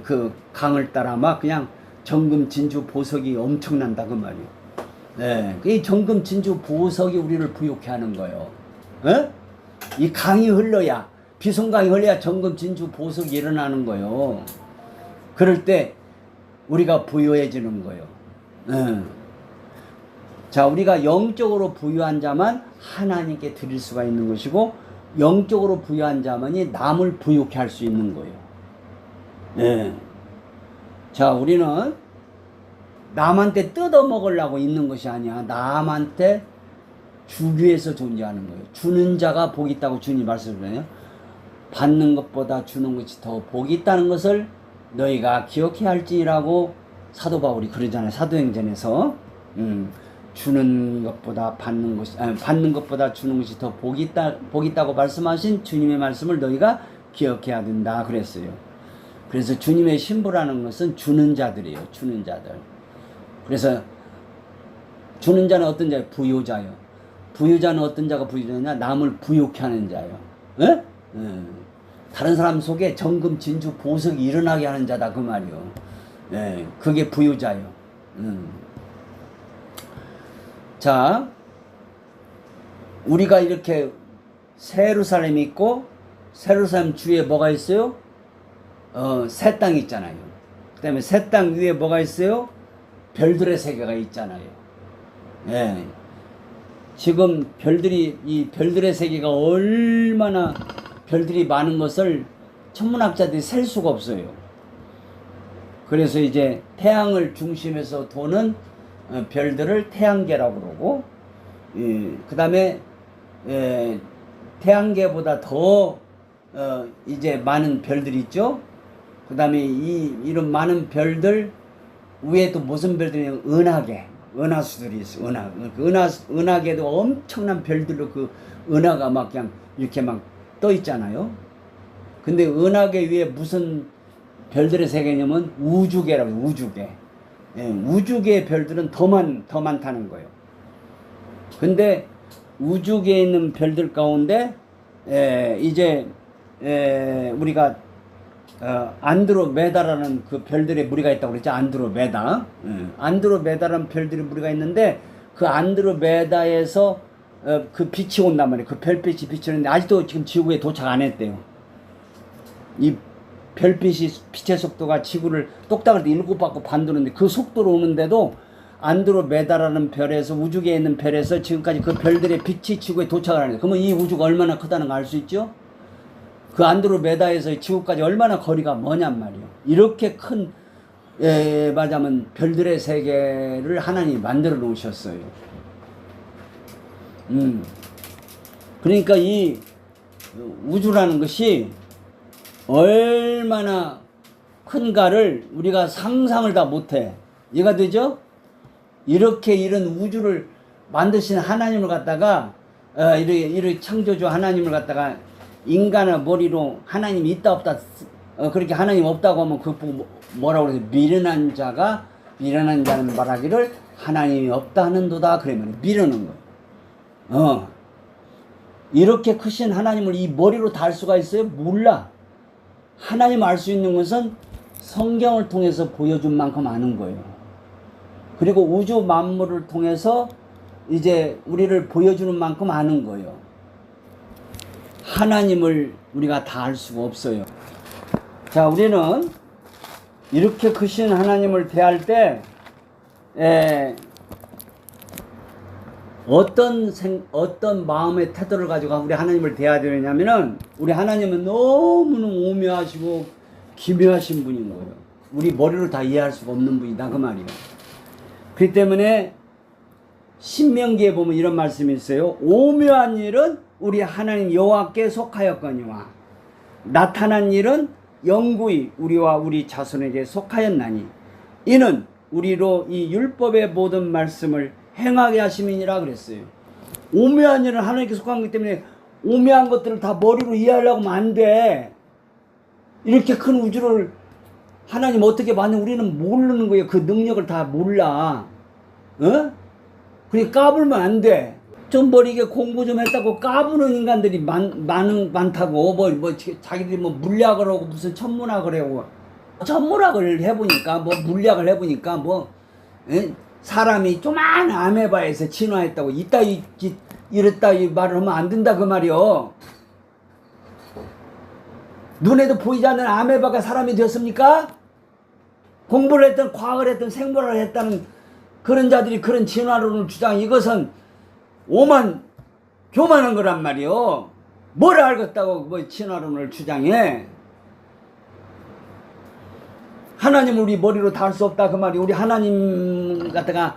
Speaker 1: 그 강을 따라 막 그냥 정금, 진주, 보석이 엄청난다 그 말이에요. 이 정금, 진주, 보석이 우리를 부욕해 하는 거예요. 이 강이 흘러야, 비손강이 흘러야 정금, 진주, 보석이 일어나는 거예요. 그럴 때 우리가 부유해지는 거예요. 자, 우리가 영적으로 부유한 자만 하나님께 드릴 수가 있는 것이고, 영적으로 부유한 자만이 남을 부유케 할 수 있는 거예요. 자, 우리는 남한테 뜯어 먹으려고 있는 것이 아니야. 남한테 주기 위해서 존재하는 거예요. 주는 자가 복이 있다고 주님 말씀하세요. 받는 것보다 주는 것이 더 복이 있다는 것을 너희가 기억해야 할지라고 사도 바울이 그러잖아요. 사도행전에서. 주는 것보다 받는 것보다 주는 것이 더 복이 있다고 말씀하신 주님의 말씀을 너희가 기억해야 된다 그랬어요. 그래서 주님의 신부라는 것은 주는 자들이에요. 주는 자들. 그래서 주는 자는 어떤 자예요? 부유자예요. 부유자는 어떤 자가 부유자냐? 남을 부유케 하는 자예요. 다른 사람 속에 정금, 진주, 보석이 일어나게 하는 자다 그 말이요. 그게 부유자예요. 자, 우리가 이렇게 새 예루살렘이 있고 새 예루살렘 주위에 뭐가 있어요? 새 땅이 있잖아요. 그 다음에 새 땅 위에 뭐가 있어요? 별들의 세계가 있잖아요. 지금 이 별들의 세계가 얼마나 별들이 많은 것을 천문학자들이 셀 수가 없어요. 그래서 이제 태양을 중심에서 도는 별들을 태양계라고 그러고, 그 다음에 태양계보다 더 이제 많은 별들이 있죠. 그 다음에 이런 많은 별들 위에 또 무슨 별들이 은하수들이 있어요. 은하계도 엄청난 별들로 그 은하가 막 그냥 이렇게 막 떠 있잖아요. 근데 은하계 위에 무슨 별들의 세계냐면 우주계라고 해요. 우주계. 우주계의 별들은 더 많다는 거예요. 근데 우주계에 있는 별들 가운데 이제 우리가 안드로메다라는 그 별들의 무리가 있다고 그랬죠. 안드로메다라는 별들의 무리가 있는데 그 안드로메다에서 그 빛이 온단 말이에요. 그 별빛이 비치는데 아직도 지금 지구에 도착 안 했대요. 이 별빛이 빛의 속도가 지구를 똑딱을 때 7바퀴 반도는데 그 속도로 오는데도 안드로메다라는 별에서 우주계에 있는 별에서 지금까지 그 별들의 빛이 지구에 도착을 하는 거예요. 그러면 이 우주가 얼마나 크다는 걸 알 수 있죠? 그 안드로메다에서 지구까지 얼마나 거리가 뭐냔 말이에요. 이렇게 큰 말하자면 별들의 세계를 하나님이 만들어 놓으셨어요. 그러니까 이 우주라는 것이 얼마나 큰가를 우리가 상상을 다 못해. 이해가 되죠? 이렇게 이런 우주를 만드신 하나님을 갖다가 이렇게 창조주 하나님을 갖다가 인간의 머리로 하나님이 있다 없다 그렇게 하나님 없다고 하면 그 뭐라고 그래서 미련한 자는 말하기를 하나님이 없다 하는도다 그러면 미련한 거예요. 이렇게 크신 하나님을 이 머리로 다 알 수가 있어요? 몰라. 하나님 알 수 있는 것은 성경을 통해서 보여준 만큼 아는 거예요. 그리고 우주 만물을 통해서 이제 우리를 보여주는 만큼 아는 거예요. 하나님을 우리가 다 알 수가 없어요. 자, 우리는 이렇게 크신 하나님을 대할 때 어떤 마음의 태도를 가지고 우리 하나님을 대해야 되느냐면은 우리 하나님은 너무너무 오묘하시고 기묘하신 분인 거예요. 우리 머리로 다 이해할 수가 없는 분이다 그 말이에요. 그렇기 때문에 신명기에 보면 이런 말씀이 있어요. 오묘한 일은 우리 하나님 여호와께 속하였거니와 나타난 일은 영구히 우리와 우리 자손에게 속하였나니 이는 우리로 이 율법의 모든 말씀을 행하게 하심이니라 그랬어요. 오묘한 일은 하나님께 속한 거기 때문에 오묘한 것들을 다 머리로 이해하려고 하면 안 돼. 이렇게 큰 우주를 하나님 어떻게 만든 우리는 모르는 거예요. 그 능력을 다 몰라. 그러니까 까불면 안 돼. 좀 이게 공부 좀 했다고 까부는 인간들이 많다고 자기들이 물리학을 하고 무슨 천문학을 하고 천문학을 해보니까 물리학을 해보니까 사람이 조그만 아메바에서 진화했다고 이랬다 이 말을 하면 안 된다 그 말이요. 눈에도 보이지 않는 아메바가 사람이 되었습니까? 공부를 했던 과학을 했던 생물학을 했다는 그런 자들이 그런 진화론을 주장 이것은 교만한 거란 말이요. 뭘 알겠다고 진화론을 주장해. 하나님을 우리 머리로 다 알 수 없다 그 말이. 우리 하나님 갖다가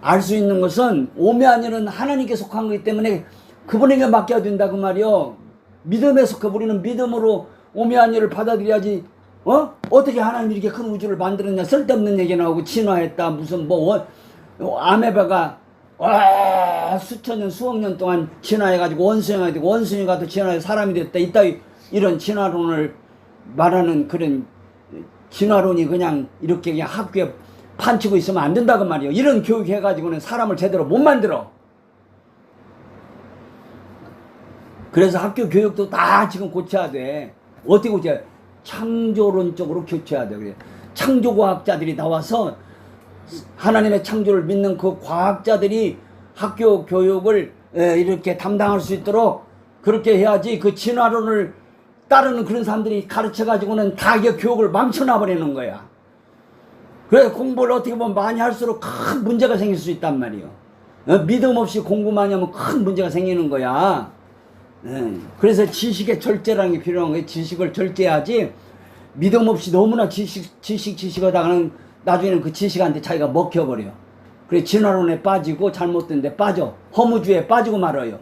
Speaker 1: 알 수 있는 것은 오묘한 일은 하나님께 속한 거기 때문에 그분에게 맡겨야 된다 그 말이요. 믿음에 속해 우리는 믿음으로 오묘한 일을 받아들여야지. 어떻게 하나님이 이렇게 큰 우주를 만들었냐 쓸데없는 얘기 나오고 진화했다 무슨 아메바가 수천 년 수억 년 동안 진화해가지고 원숭이가 되고 원숭이가 또 진화해서 사람이 됐다 이런 진화론을 말하는 그런 진화론이 그냥 이렇게 그냥 학교에 판치고 있으면 안 된다 그 말이에요. 이런 교육 해가지고는 사람을 제대로 못 만들어. 그래서 학교 교육도 다 지금 고쳐야 돼. 어떻게 고쳐야 돼? 창조론적으로 교체해야 돼. 그래. 창조과학자들이 나와서 하나님의 창조를 믿는 그 과학자들이 학교 교육을 이렇게 담당할 수 있도록 그렇게 해야지. 그 진화론을 따르는 그런 사람들이 가르쳐가지고는 다 교육을 망쳐놔버리는 거야. 그래서 공부를 어떻게 보면 많이 할수록 큰 문제가 생길 수 있단 말이에요. 믿음 없이 공부 많이 하면 큰 문제가 생기는 거야. 그래서 지식의 절제라는 게 필요한 거예요. 지식을 절제해야지 믿음 없이 너무나 지식하다가는 나중에는 그 지식한테 자기가 먹혀버려. 그래 진화론에 빠지고 잘못된 데 빠져. 허무주의에 빠지고 말아요.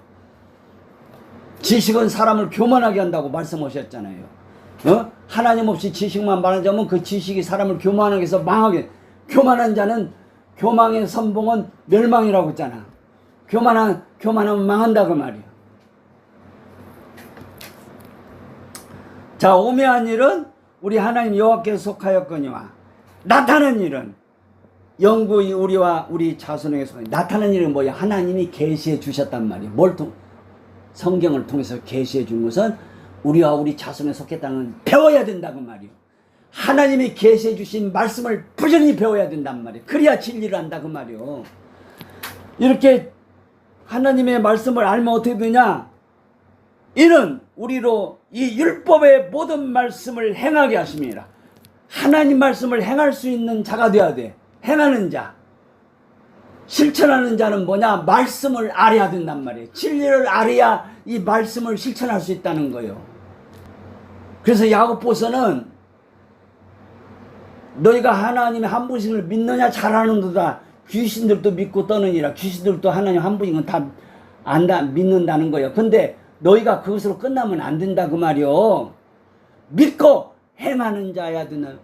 Speaker 1: 지식은 사람을 교만하게 한다고 말씀하셨잖아요. 하나님 없이 지식만 말하자면 그 지식이 사람을 교만하게 해서 망하게. 교만한 자는 교망의 선봉은 멸망이라고 했잖아. 교만하면 망한다 그 말이야. 자, 오묘한 일은 우리 하나님 여호와께 속하였거니와 나타난 일은 영구히 우리와 우리 자손에게 속하여. 나타난 일은 뭐야? 하나님이 계시해 주셨단 말이야. 성경을 통해서 계시해 준 것은 우리와 우리 자손에 속했다는 배워야 된다고 말이요. 하나님이 계시해 주신 말씀을 부지런히 배워야 된단 말이에요. 그래야 진리를 안다 그 말이요. 이렇게 하나님의 말씀을 알면 어떻게 되냐? 이는 우리로 이 율법의 모든 말씀을 행하게 하심이라. 하나님 말씀을 행할 수 있는 자가 되어야 돼. 행하는 자. 실천하는 자는 뭐냐? 말씀을 알아야 된단 말이에요. 진리를 알아야 이 말씀을 실천할 수 있다는 거예요. 그래서 야고보서는 너희가 하나님의 한 분신을 믿느냐 잘하는도다. 귀신들도 믿고 떠느니라. 귀신들도 하나님 한 분인 건 다 안다 믿는다는 거예요. 근데 너희가 그것으로 끝나면 안 된다 그 말이요. 믿고 행하는 자야 되는.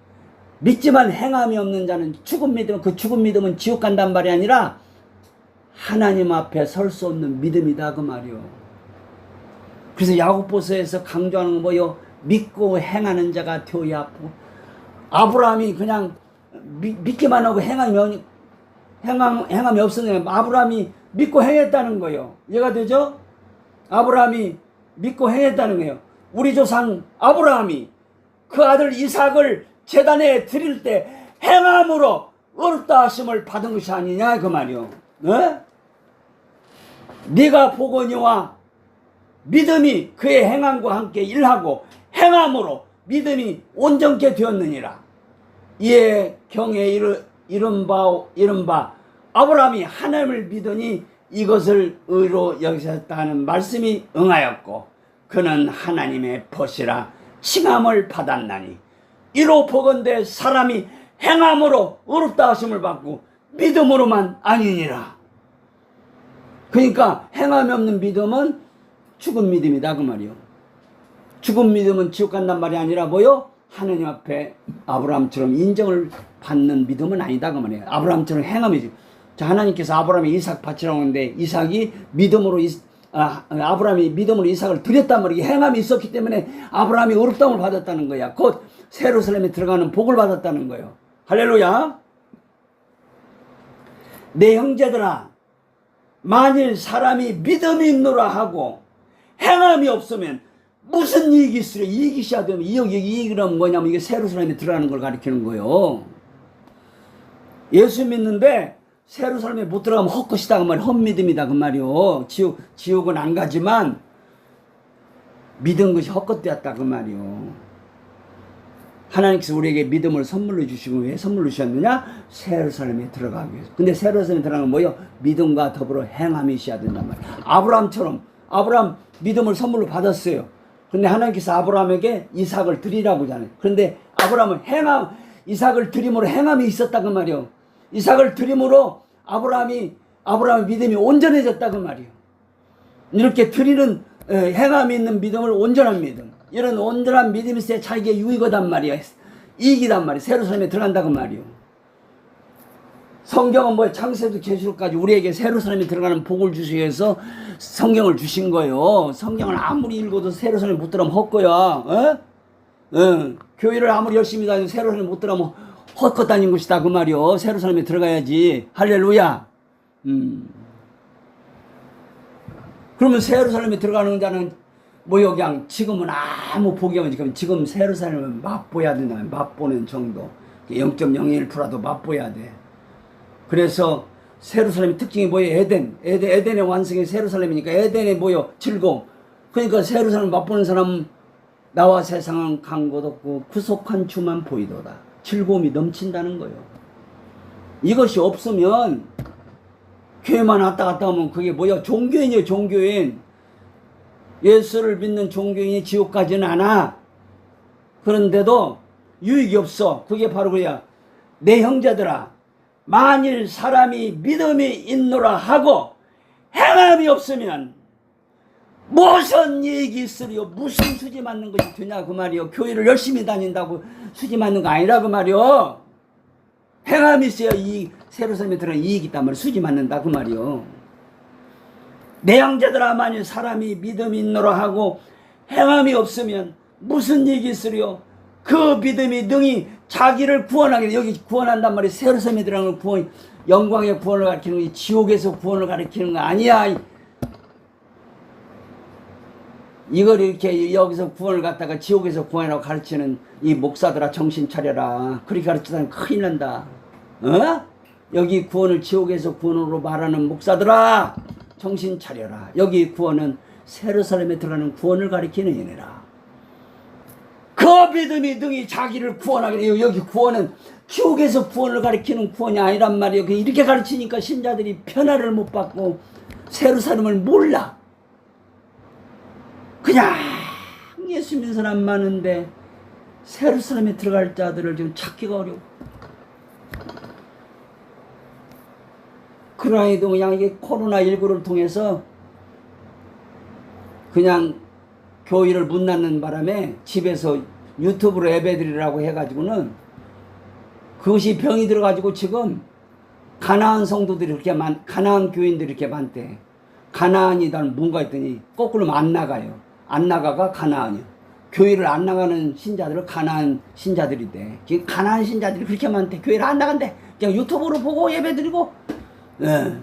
Speaker 1: 믿지만 행함이 없는 자는 죽은 믿음, 그 죽은 믿음은 지옥 간단 말이 아니라 하나님 앞에 설 수 없는 믿음이다 그 말이요. 그래서 야고보서에서 강조하는 건 뭐요? 믿고 행하는 자가 되어야 하고, 아브라함이 그냥 믿기만 하고 행함이 없었는데 아브라함이 믿고 행했다는 거예요. 이해가 되죠? 아브라함이 믿고 행했다는 거예요. 우리 조상 아브라함이 그 아들 이삭을 제단에 드릴 때 행함으로 어렵다 하심을 받은 것이 아니냐 그 말이요. 네? 네가 보거니와 믿음이 그의 행함과 함께 일하고 행함으로 믿음이 온전케 되었느니라. 이에 경에 이른바 아브라함이 하나님을 믿으니 이것을 의로 여기셨다는 말씀이 응하였고 그는 하나님의 벗이라 칭함을 받았나니 이로 보건대 사람이 행함으로 의롭다 하심을 받고 믿음으로만 아니니라. 그러니까 행함이 없는 믿음은 죽은 믿음이다 그 말이요. 죽은 믿음은 지옥 간단 말이 아니라 뭐요? 하나님 앞에 아브라함처럼 인정을 받는 믿음은 아니다 그 말이에요. 아브라함처럼 행함이지. 자, 하나님께서 아브라함이 이삭 바치라고 하는데 이삭이 믿음으로 아브라함이 믿음으로 이삭을 드렸단 말이에요. 행함이 있었기 때문에 아브라함이 의롭다움을 받았다는 거야. 곧 세루살렘에 들어가는 복을 받았다는 거예요. 할렐루야. 내 형제들아, 만일 사람이 믿음이 있노라 하고 행함이 없으면 무슨 이익이 있으려? 이익이 있어야 되면 이익이란 뭐냐면 이게 세루살렘에 들어가는 걸 가리키는 거예요. 예수 믿는데 세루살렘에 못 들어가면 헛것이다 그 말이에요. 헛믿음이다 그 말이요. 지옥은 안 가지만 믿은 것이 헛것되었다 그 말이요. 하나님께서 우리에게 믿음을 선물로 주시고 왜 선물로 주셨느냐? 세루살렘에 들어가기 위해서. 근데 세루살렘에 들어가는 건 뭐예요? 믿음과 더불어 행함이 있어야 된단 말이에요. 아브라함 믿음을 선물로 받았어요. 근데 하나님께서 아브라함에게 이삭을 드리라고 하잖아요. 그런데 아브라함은 이삭을 드림으로 행함이 있었다 그 말이에요. 이삭을 드림으로 아브라함의 믿음이 온전해졌다 그 말이에요. 이렇게 드리는 행함이 있는 믿음을 온전한 믿음, 이런 온전한 믿음이 있어야 자기의 유익이단 말이에요. 이익이단 말이에요. 세루살렘에 들어간다 그 말이에요. 성경은 뭐 창세부터 계시록까지 우리에게 세루살렘에 들어가는 복을 주시기 위해서 성경을 주신 거예요. 성경을 아무리 읽어도 세루살렘에 못 들어가면 헛거야. 교회를 아무리 열심히 다니도 세루살렘에 못 들어가면 헛것 다닌 것이다 그 말이요. 세루살렘에 들어가야지. 할렐루야. 그러면 세루살렘에 들어가는 자는 뭐요? 그냥 지금은 아무 복이 없는 지금 세루살렘을 맛보야 된다. 맛보는 정도. 0.01%라도 맛보야 돼. 그래서 세루살렘의 특징이 뭐예요? 에덴의 완성이 세루살렘이니까 에덴의 뭐요? 즐거움. 그러니까 세루살렘을 맛보는 사람은 나와 세상은 간 곳 없고 구속한 주만 보이도다. 즐거움이 넘친다는 거예요. 이것이 없으면 교회만 왔다 갔다 하면 그게 뭐야? 종교인이에요. 종교인. 예수를 믿는 종교인이 지옥 가지는 않아. 그런데도 유익이 없어. 그게 바로 그래야. 내 형제들아, 만일 사람이 믿음이 있노라 하고 행함이 없으면 무슨 이익이 있으리요? 무슨 수지 맞는 것이 되냐 그 말이요. 교회를 열심히 다닌다고 수지 맞는 거 아니라 그 말이요. 행함이 있어야 이 세루살렘에 들어간 이익이 있단 말이요. 수지 맞는다 그 말이요. 내 형제들아, 만일 사람이 믿음이 있노라 하고 행함이 없으면 무슨 이익이 있으리요? 그 믿음이 능히 자기를 구원하게, 여기 구원한단 말이에요. 세루살렘에 들어가는 구원, 영광의 구원을 가리키는 거, 지옥에서 구원을 가리키는 거 아니야. 이걸 이렇게 여기서 구원을 갖다가 지옥에서 구원이라고 가르치는 이 목사들아, 정신 차려라. 그렇게 가르치다니 큰일 난다. 여기 구원을 지옥에서 구원으로 말하는 목사들아, 정신 차려라. 여기 구원은 세루살렘에 들어가는 구원을 가리키는 얘네라. 그 믿음이 능히 자기를 구원하게 돼요. 여기 구원은 지옥에서 구원을 가리키는 구원이 아니란 말이에요. 이렇게 가르치니까 신자들이 변화를 못 받고 세루살렘을 몰라. 그냥 예수 믿는 사람 많은데 세루살렘에 들어갈 자들을 지금 찾기가 어려워. 그러나도 그냥 이게 코로나19를 통해서 그냥 교회를 문 닫는 바람에 집에서 유튜브로 예배드리라고 해가지고는 그것이 병이 들어가지고 지금 가나안 성도들이 이렇게 가나안 교인들이 이렇게 많대. 가나안이란 뭔가 했더니 거꾸로 안 나가요. 안 나가가 가나안이요. 교회를 안 나가는 신자들을 가나안 신자들이대. 지금 가나안 신자들이 그렇게 많대. 교회를 안 나간대. 그냥 유튜브로 보고 예배 드리고. 네.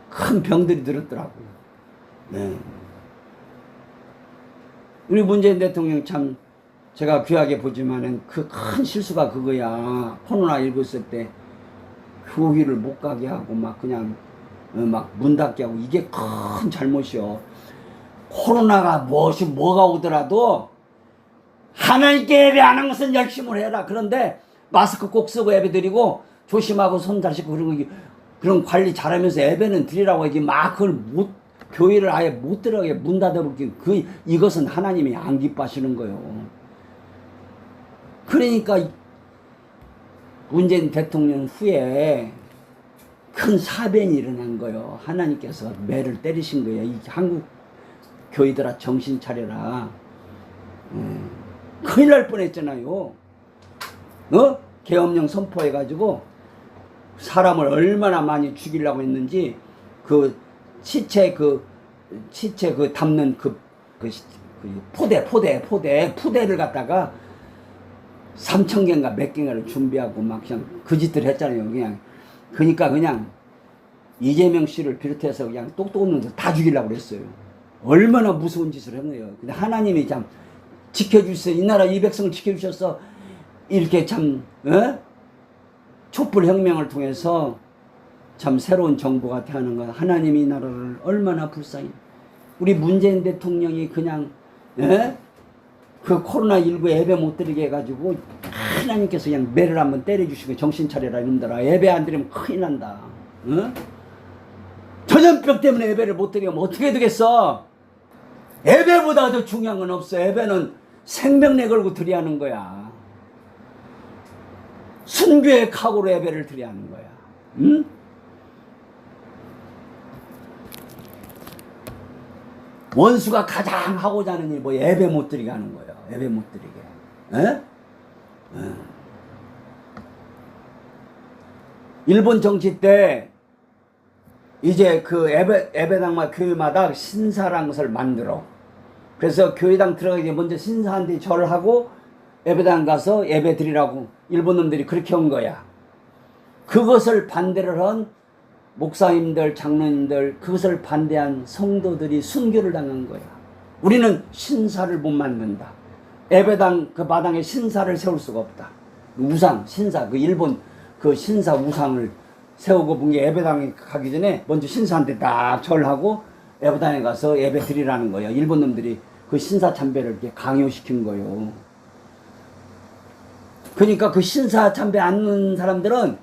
Speaker 1: 큰 병들이 들었더라고요. 네. 우리 문재인 대통령 참 제가 귀하게 보지만은 그 큰 실수가 그거야. 코로나19 있을 때 교회를 못 가게 하고 막 그냥 막 문 닫게 하고 이게 큰 잘못이요. 코로나가 뭐가 오더라도 하나님께 예배하는 것은 열심히 해라. 그런데 마스크 꼭 쓰고 예배 드리고 조심하고 손 잘 씻고 그런 관리 잘하면서 예배는 드리라고 하지 막 그걸 교회를 아예 못 들어가게 문 닫아버리기 이것은 하나님이 안 기뻐하시는 거예요. 그러니까 문재인 대통령 후에 큰 사변이 일어난 거예요. 하나님께서 매를 때리신 거예요. 이 한국 교회들아 정신 차려라. 큰일 날 뻔했잖아요. 계엄령 선포해가지고 사람을 얼마나 많이 죽이려고 했는지 시체 담는 포대를 갖다가 3,000개인가 몇 개인가를 준비하고 막 그냥 그 짓들 했잖아요. 그러니까 그냥 이재명 씨를 비롯해서 그냥 똑똑 없는 데 다 죽이려고 그랬어요. 얼마나 무서운 짓을 한 거예요. 근데 하나님이 참 지켜주셨어요. 이 나라 이 백성을 지켜주셔서 이렇게 참 촛불혁명을 통해서 참 새로운 정부가 태어난 거. 하나님이 이 나라를 얼마나 불쌍히 우리 문재인 대통령이 그냥 그 코로나19 예배 못 드리게 해가지고 하나님께서 그냥 매를 한번 때려주시고 정신 차려라 이놈들아. 예배 안 드리면 큰일 난다. 전염병 때문에 예배를 못 드리면 어떻게 되겠어? 예배보다 더 중요한 건 없어. 예배는 생명 내 걸고 드려야 하는 거야. 순교의 각오로 예배를 드려야 하는 거야. 원수가 가장 하고자 하는 일 예배 못 드리게 하는 거예요. 예배 못 드리게. 일본 정치 때 이제 그 예배당마다 교회마다 신사라는 것을 만들어. 그래서 교회당 들어가기 전에 먼저 신사한테 절을 하고 예배당 가서 예배 드리라고 일본 놈들이 그렇게 한 거야. 그것을 반대를 한 목사님들, 장로님들, 그것을 반대한 성도들이 순교를 당한 거야. 우리는 신사를 못 만든다. 예배당 그 마당에 신사를 세울 수가 없다. 신사, 그 일본 그 신사 우상을 세우고 본 게 예배당에 가기 전에 먼저 신사한테 딱 절하고 예배당에 가서 예배 드리라는 거예요. 일본 놈들이 그 신사 참배를 이렇게 강요시킨 거예요. 그러니까 그 신사 참배 안 하는 사람들은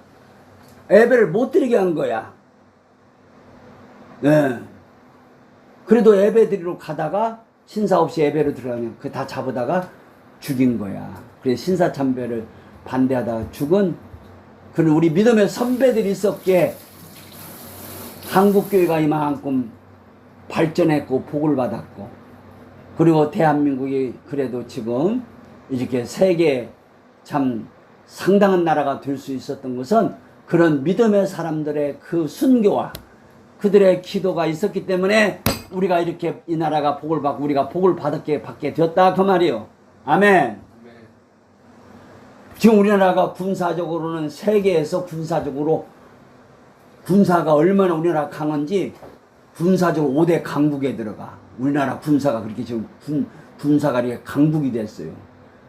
Speaker 1: 예배를 못 드리게 한 거야. 네. 그래도 예배 드리러 가다가 신사 없이 예배로 들어가면 그 다 잡아다가 죽인 거야. 그래서 신사 참배를 반대하다가 죽은 그런 우리 믿음의 선배들이 있었기에 한국교회가 이만큼 발전했고 복을 받았고, 그리고 대한민국이 그래도 지금 이렇게 세계 참 상당한 나라가 될 수 있었던 것은 그런 믿음의 사람들의 그 순교와 그들의 기도가 있었기 때문에 우리가 이렇게 이 나라가 복을 받고 우리가 복을 받게 되었다 그 말이요. 아멘. 지금 우리나라가 군사적으로는 세계에서 군사가 얼마나 우리나라 강한지 군사적으로 5대 강국에 들어가. 우리나라 군사가 그렇게 지금 군사가 이렇게 강국이 됐어요.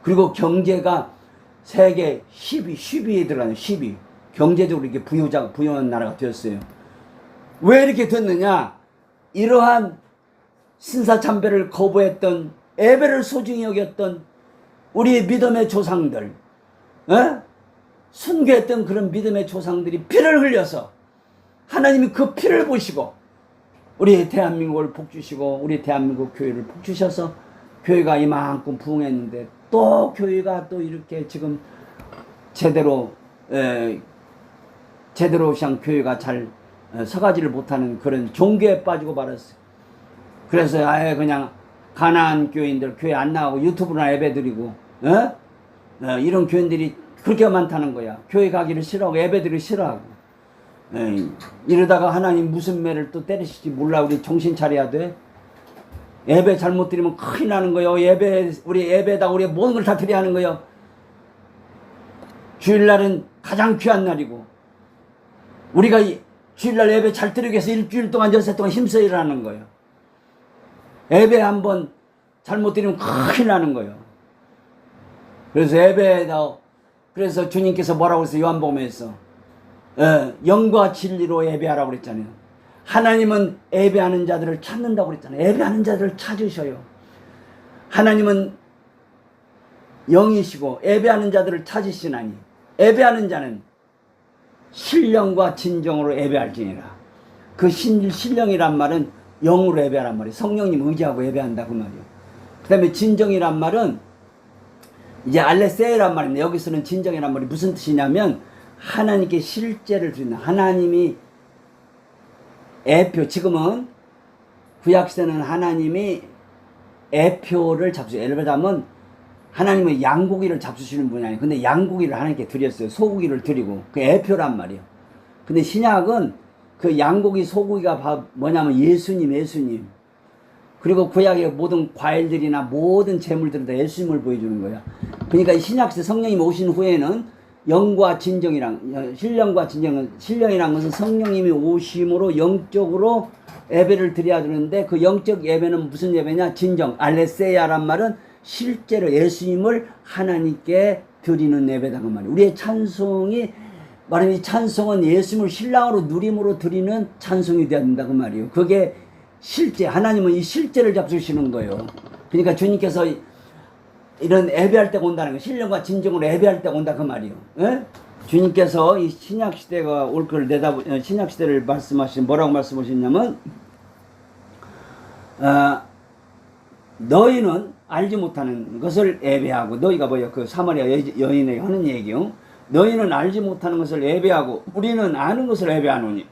Speaker 1: 그리고 경제가 세계 10위에 들어가는 10위. 경제적으로 이렇게 부유한 나라가 되었어요. 왜 이렇게 됐느냐? 이러한 신사참배를 거부했던, 예배를 소중히 여겼던 우리 믿음의 조상들, 순교했던 그런 믿음의 조상들이 피를 흘려서 하나님이 그 피를 보시고 우리 대한민국을 복주시고 우리 대한민국 교회를 복주셔서 교회가 이만큼 부흥했는데, 또 교회가 또 이렇게 지금 제대로 그냥 교회가 잘 서가지를 못하는 그런 종교에 빠지고 말았어요. 그래서 아예 그냥 가난한 교인들 교회 안 나가고 유튜브나 예배 드리고 이런 교인들이 그렇게 많다는 거야. 교회 가기를 싫어하고 예배드리기 싫어하고. 이러다가 하나님 무슨 매를 또 때리실지 몰라. 우리 정신 차려야 돼. 예배 잘못 드리면 큰일 나는 거예요. 우리 예배에다 우리 모든 걸 다 드려야 하는 거예요. 주일날은 가장 귀한 날이고, 우리가 주일날 예배 잘 드리기 위해서 일주일 동안 연세 동안 힘써 일하는 거예요. 예배 한번 잘못 드리면 큰일 나는 거예요. 그래서 예배에다, 그래서 주님께서 뭐라고 그랬어요? 요한복음에서 영과 진리로 예배하라고 그랬잖아요. 하나님은 예배하는 자들을 찾는다고 그랬잖아요. 예배하는 자들을 찾으셔요. 하나님은 영이시고 예배하는 자들을 찾으시나니 예배하는 자는 신령과 진정으로 예배할지니라. 그 신령이란 말은 영으로 예배하란 말이에요. 성령님 의지하고 예배한다 그 말이에요. 그 다음에 진정이란 말은 이제 알레세이란 말인데, 여기서는 진정이란 말이 무슨 뜻이냐면 하나님께 실제를 드린다. 하나님이 애표, 지금은 구약시대는 하나님이 애표를 잡수셔요. 예를 들자면 하나님은 양고기를 잡수시는 분이 아니에요. 근데 양고기를 하나님께 드렸어요. 소고기를 드리고. 그 애표란 말이에요. 근데 신약은 그 양고기 소고기가 뭐냐면 예수님. 그리고 구약의 모든 과일들이나 모든 재물들은 다 예수님을 보여주는 거야. 그러니까 신약시대 성령님 오신 후에는 영과 진정이랑, 신령과 진정은, 신령이란 것은 성령님이 오심으로 영적으로 예배를 드려야 되는데, 그 영적 예배는 무슨 예배냐? 진정, 알레세야란 말은 실제로 예수님을 하나님께 드리는 예배다 그 말이에요. 우리의 찬송이, 말하면 이 찬송은 예수님을 신랑으로 누림으로 드리는 찬송이 되어야 된다 그 말이에요. 그게 실제, 하나님은 이 실제를 잡수시는 거예요. 그러니까 주님께서 이런 예배할 때가 온다는 거예요. 신령과 진정으로 예배할 때가 온다 그 말이에요. 예? 주님께서 이 신약시대가 올 걸 신약시대를 뭐라고 말씀하셨냐면, 너희는 알지 못하는 것을 예배하고, 너희가 뭐야, 그 사마리아 여인에게 하는 얘기요. 너희는 알지 못하는 것을 예배하고 우리는 아는 것을 예배하노니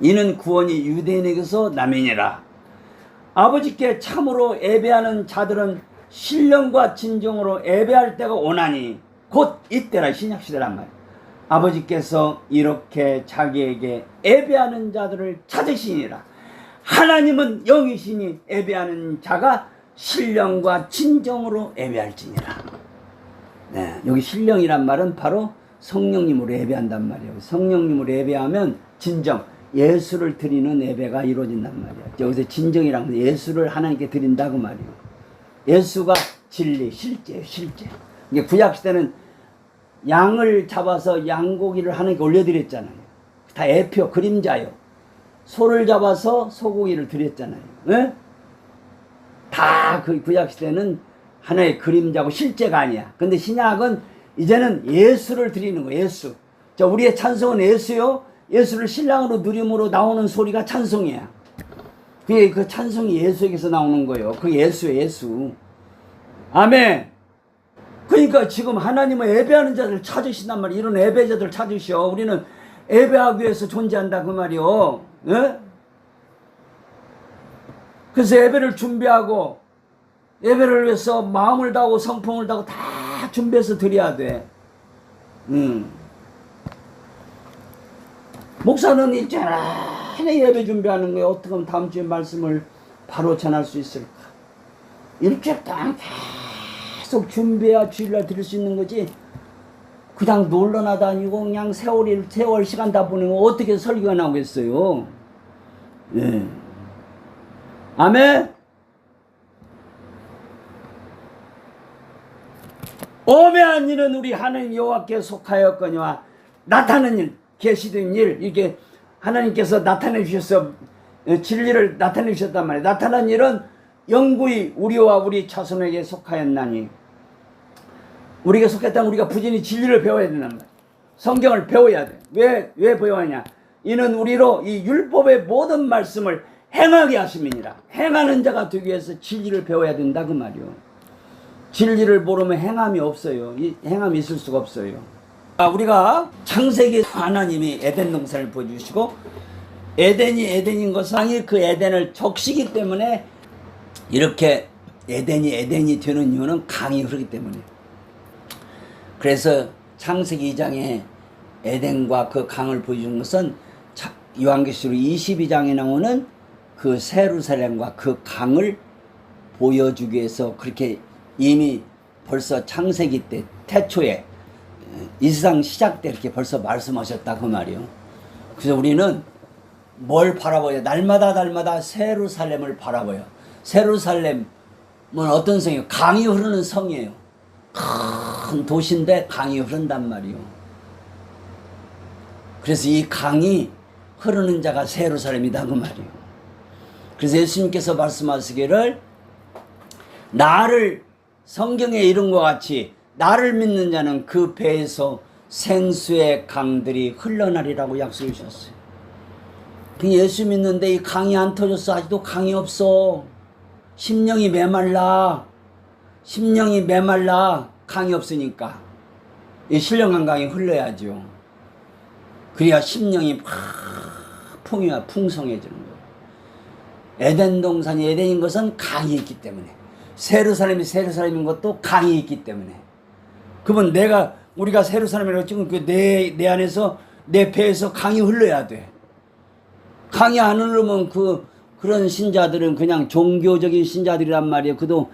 Speaker 1: 이는 구원이 유대인에게서 남이니라. 아버지께 참으로 예배하는 자들은 신령과 진정으로 예배할 때가 오나니 곧 이때라. 신약시대란 말이야. 아버지께서 이렇게 자기에게 예배하는 자들을 찾으시니라. 하나님은 영이시니 예배하는 자가 신령과 진정으로 예배할지니라. 네, 여기 신령이란 말은 바로 성령님으로 예배한단 말이에요. 성령님으로 예배하면 진정, 예수를 드리는 예배가 이루어진단 말이에요. 여기서 진정이란 건 예수를 하나님께 드린다 그 말이에요. 예수가 진리, 실제. 이게 구약시대는 양을 잡아서 양고기를 하나님께 올려드렸잖아요. 다 예표, 그림자요. 소를 잡아서 소고기를 드렸잖아요. 네? 다 그 구약시대는 하나의 그림자고 실제가 아니야. 근데 신약은 이제는 예수를 드리는 거예요. 예수. 자, 우리의 찬송은 예수요. 예수를 신랑으로 누림으로 나오는 소리가 찬송이야. 그게 그 찬송이 예수에게서 나오는 거예요. 그 예수예요, 예수. 아멘. 그러니까 지금 하나님은 예배하는 자들 찾으신단 말이에요. 이런 예배자들 찾으셔. 우리는 예배하기 위해서 존재한다 그 말이요. 네? 그래서 예배를 준비하고 예배를 위해서 마음을 다하고 성품을 다하고 다 준비해서 드려야 돼. 목사는 있잖아. 예배 준비하는 거예요. 어떻게 하면 다음 주에 말씀을 바로 전할 수 있을까? 일주일 동안 계속 준비해야 주일날 드릴 수 있는 거지. 그냥 놀러나 다니고 그냥 세월 시간 다 보내고 어떻게 설교가 나오겠어요? 예. 아멘. 오매한 일은 우리 하나님 여호와께 속하였거니와 나타낸 일, 계시된 일, 이게 하나님께서 나타내 주셔서 진리를 나타내 주셨단 말이에요. 나타난 일은 영구히 우리와 우리 자손에게 속하였나니, 우리가 속했다면 우리가 부지런히 진리를 배워야 된단 말이에요. 성경을 배워야 돼. 왜 배워야 하냐? 이는 우리로 이 율법의 모든 말씀을 행하게 하심이니라. 행하는 자가 되기 위해서 진리를 배워야 된다 그 말이요. 진리를 모르면 행함이 없어요. 이 행함이 있을 수가 없어요. 우리가 창세기 하나님이 에덴 동산을 보여주시고 에덴이 에덴인 것은 그 에덴을 적시기 때문에 이렇게 에덴이 되는 이유는 강이 흐르기 때문에. 그래서 창세기 2장에 에덴과 그 강을 보여주는 것은 요한계시록 22장에 나오는 그 새 예루살렘과 그 강을 보여주기 위해서 그렇게 이미 벌써 창세기 때 태초에 이 세상 시작 때 이렇게 벌써 말씀하셨다 그 말이요. 그래서 우리는 뭘 바라봐요? 날마다 새 예루살렘을 바라봐요. 새 예루살렘은 어떤 성이에요? 강이 흐르는 성이에요. 큰 도시인데 강이 흐른단 말이요. 그래서 이 강이 흐르는 자가 새 예루살렘이다 그 말이요. 그래서 예수님께서 말씀하시기를 나를 성경에 이룬 것 같이 나를 믿는 자는 그 배에서 생수의 강들이 흘러나리라고 약속해 주셨어요. 예수 믿는데 이 강이 안 터졌어. 아직도 강이 없어. 심령이 메말라. 강이 없으니까 이 신령한 강이 흘러야죠. 그래야 심령이 풍성해지는 거예요. 에덴 동산이 에덴인 것은 강이 있기 때문에, 새 예루살렘인 것도 강이 있기 때문에. 그러면 우리가 새 예루살렘이라고 지금 내 안에서 내 배에서 강이 흘러야 돼. 강이 안 흐르면 그런 신자들은 그냥 종교적인 신자들이란 말이에요. 그도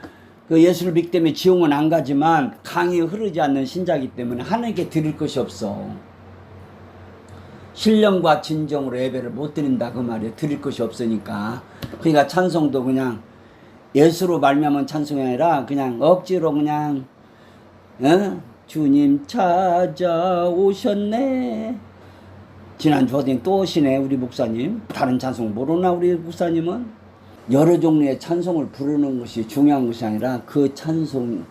Speaker 1: 그 예수를 믿기 때문에 지옥은 안 가지만 강이 흐르지 않는 신자이기 때문에 하나님께 드릴 것이 없어. 신령과 진정으로 예배를 못 드린다 그 말이에요. 드릴 것이 없으니까. 그러니까 찬송도 그냥 예수로 말미암은 찬송이 아니라 그냥 억지로 그냥 주님 찾아오셨네. 지난주 어디 또 오시네 우리 목사님. 다른 찬송 모르나 우리 목사님은? 여러 종류의 찬송을 부르는 것이 중요한 것이 아니라 그 찬송을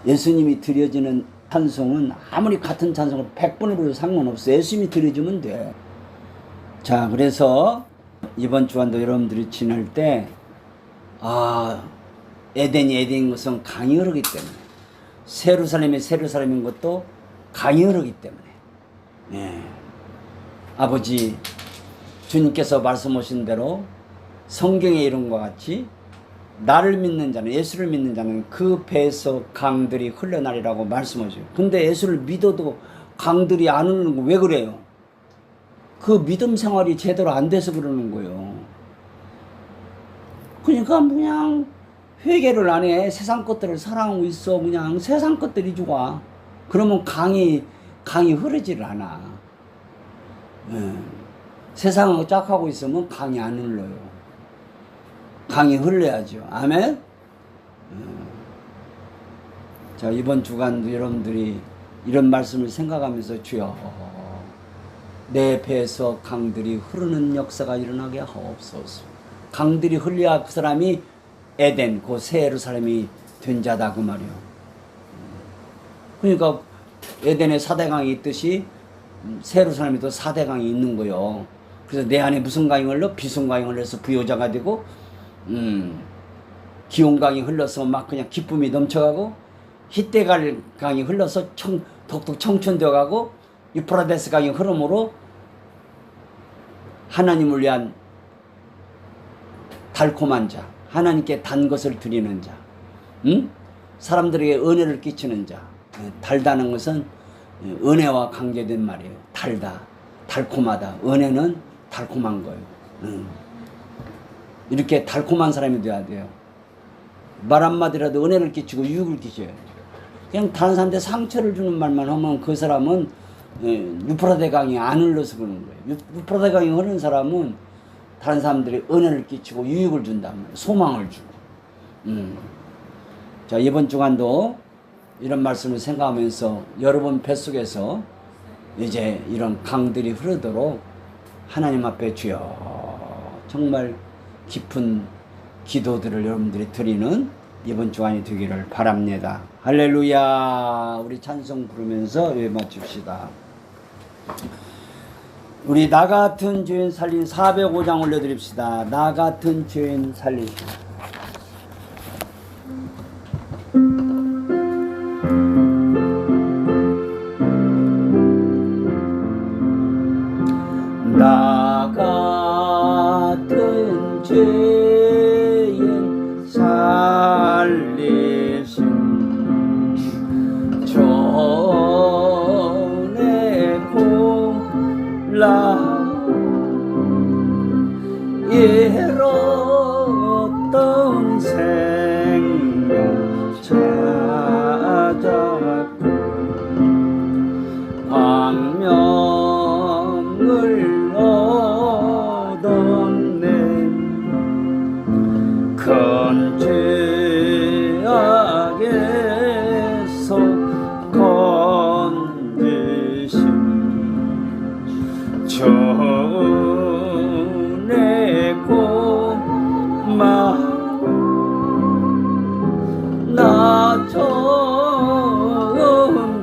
Speaker 1: 예수님이 드려지는 찬송은 아무리 같은 찬송을 100번을 부르도 상관없어. 예수님이 드려주면 돼. 자, 그래서 이번 주간도 여러분들이 지낼 때 에덴인 것은 강이 흐르기 때문에, 새 예루살렘인 것도 강이 흐르기 때문에, 아버지 주님께서 말씀하신 대로 성경에 이룬 것 같이 나를 믿는 자는, 예수를 믿는 자는 그 배에서 강들이 흘러나리라고 말씀하셔요. 근데 예수를 믿어도 강들이 안 흐르는 거 왜 그래요? 그 믿음 생활이 제대로 안 돼서 그러는 거예요. 그러니까 그냥 회개를 안 해. 세상 것들을 사랑하고 있어. 그냥 세상 것들이 좋아. 그러면 강이 흐르지를 않아. 세상하고 짝하고 있으면 강이 안 흘러요. 강이 흘러야죠. 아멘. 자, 이번 주간도 여러분들이 이런 말씀을 생각하면서 주여 내 배에서 강들이 흐르는 역사가 일어나게 하옵소서. 강들이 흘려야 그 사람이 에덴, 그 새 예루살렘이 된 자다 그 말이요. 그러니까 에덴에 4대강이 있듯이 새 예루살렘에도 4대강이 있는 거요. 그래서 내 안에 무슨 강이 흘러? 비송강이 흘러서 부요자가 되고, 기온강이 흘러서 막 그냥 기쁨이 넘쳐가고, 히데갈강이 흘러서 독독 청춘되어 가고, 유프라데스 강이 흐름으로 하나님을 위한 달콤한 자, 하나님께 단 것을 드리는 자, 사람들에게 은혜를 끼치는 자. 달다는 것은 은혜와 관계된 말이에요. 달콤하다. 은혜는 달콤한 거예요. 이렇게 달콤한 사람이 돼야 돼요. 말 한마디라도 은혜를 끼치고 유익을 끼쳐요. 그냥 다른 사람한테 상처를 주는 말만 하면 그 사람은 유프라데 강이 안 흘러서 그러는 거예요. 유프라데 강이 흐르는 사람은 다른 사람들이 은혜를 끼치고 유익을 준단 말이에요. 소망을 주고. 자, 이번 주간도 이런 말씀을 생각하면서 여러분 뱃속에서 이제 이런 강들이 흐르도록 하나님 앞에 주여 정말 깊은 기도들을 여러분들이 드리는 이번 주간이 되기를 바랍니다. 할렐루야. 우리 찬송 부르면서 예배 마칩시다. 우리 나 같은 죄인 살린 405장 올려드립시다. 나 같은 죄인 살린. 나 같은 죄인 살리신 광명을 얻었네. 큰 죄악에서 건지신 주의 고마 나 처음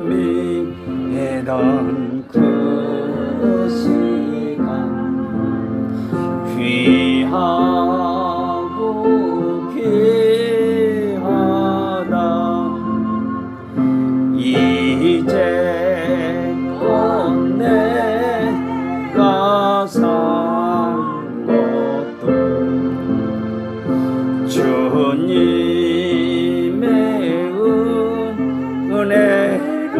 Speaker 1: 믿던 그 시간 귀하고 귀하다. 이제껏 내가 산 것도 주님의 은혜로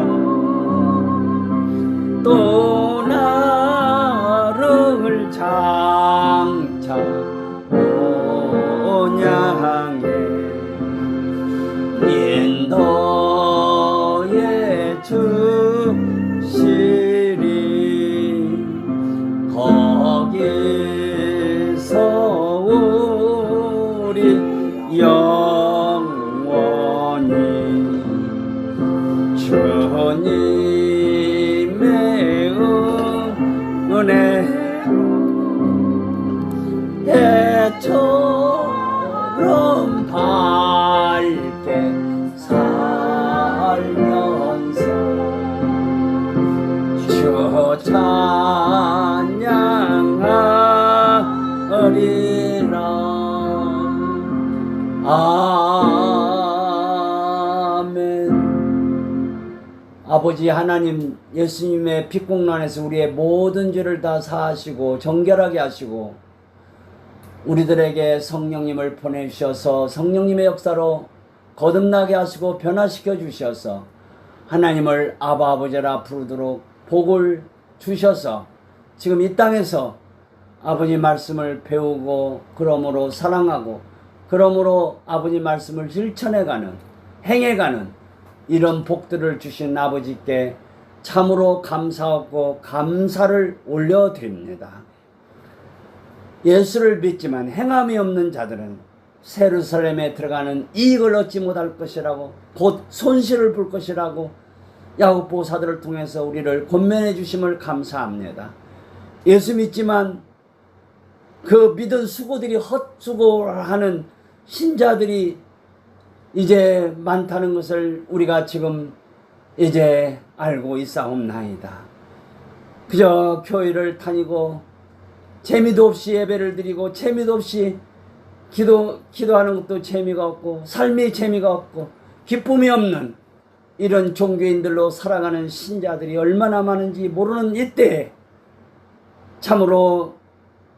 Speaker 1: 또 나를 장차 온양해 인도에 주시리. 거기서 우리 영원히 주님의 은혜로 해처럼 밝게 살면서 주 찬양하리라. 아멘. 아버지 하나님, 예수님의 피공난에서 우리의 모든 죄를 다 사하시고 정결하게 하시고 우리들에게 성령님을 보내주셔서 성령님의 역사로 거듭나게 하시고 변화시켜 주셔서 하나님을 아바 아버지라 부르도록 복을 주셔서 지금 이 땅에서 아버지 말씀을 배우고 그러므로 사랑하고 그러므로 아버지 말씀을 실천해가는 행해가는 이런 복들을 주신 아버지께 참으로 감사하고 감사를 올려드립니다. 예수를 믿지만 행함이 없는 자들은 예루살렘에 들어가는 이익을 얻지 못할 것이라고 곧 손실을 볼 것이라고 야곱 보사들을 통해서 우리를 권면해 주심을 감사합니다. 예수 믿지만 그 믿은 수고들이 헛수고하는 신자들이 이제 많다는 것을 우리가 지금 이제 알고 있사옵나이다. 그저 교회를 다니고 재미도 없이 예배를 드리고 재미도 없이 기도하는 것도 재미가 없고 삶이 재미가 없고 기쁨이 없는 이런 종교인들로 살아가는 신자들이 얼마나 많은지 모르는 이때에 참으로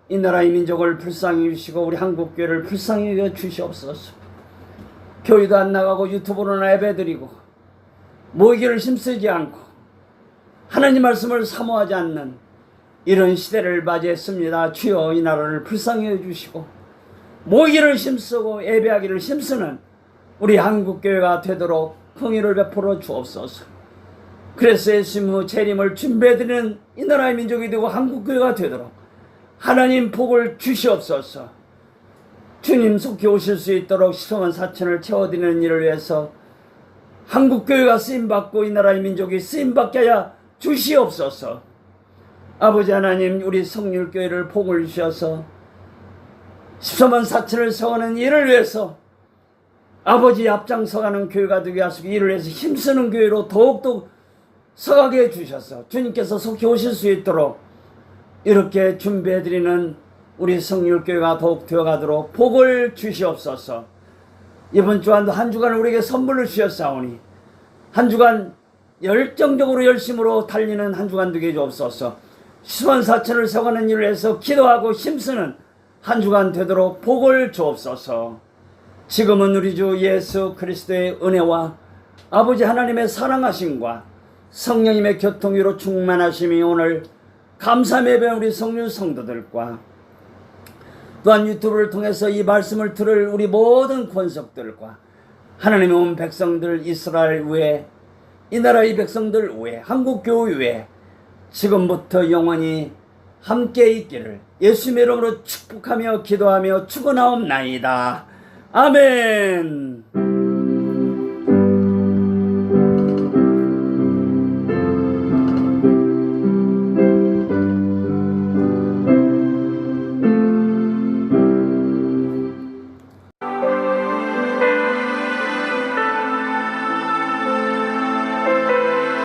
Speaker 1: 이 나라의 민족을 불쌍히 여기시고 우리 한국교회를 불쌍히 여겨 주시옵소서. 교회도 안 나가고 유튜브로나 예배드리고 모이기를 힘쓰지 않고 하나님 말씀을 사모하지 않는 이런 시대를 맞이했습니다. 주여 이 나라를 불쌍히 여주시고 모이기를 힘쓰고 예배하기를 힘쓰는 우리 한국교회가 되도록 긍휼을 베풀어 주옵소서. 그래서 예수님의 재림을 준비해드리는 이 나라의 민족이 되고 한국교회가 되도록 하나님 복을 주시옵소서. 주님 속히 오실 수 있도록 시성한 사천을 채워드리는 일을 위해서 한국교회가 쓰임받고 이 나라의 민족이 쓰임받게 하여 주시옵소서. 아버지 하나님, 우리 성률교회를 복을 주셔서 14만 4천을 세우는 일을 위해서 아버지 앞장서가는 교회가 되게 하시고 이를 위해서 힘쓰는 교회로 더욱더 서가게 해주셔서 주님께서 속히 오실 수 있도록 이렇게 준비해드리는 우리 성률교회가 더욱 되어가도록 복을 주시옵소서. 이번 주간도 한 주간 우리에게 선물을 주셨사오니 한 주간 열정적으로 열심으로 달리는 한 주간 되게 주옵소서. 시선 사천을 세워가는 일을 해서 기도하고 힘쓰는 한 주간 되도록 복을 주옵소서. 지금은 우리 주 예수 그리스도의 은혜와 아버지 하나님의 사랑하심과 성령님의 교통위로 충만하심이 오늘 감사 예배 우리 성령 성도들과 또한 유튜브를 통해서 이 말씀을 들을 우리 모든 권속들과 하나님의 온 백성들 이스라엘 외에 이 나라의 백성들 외에 한국교회 외에 지금부터 영원히 함께 있기를 예수님의 이름으로 축복하며 기도하며 축원하옵나이다. 아멘.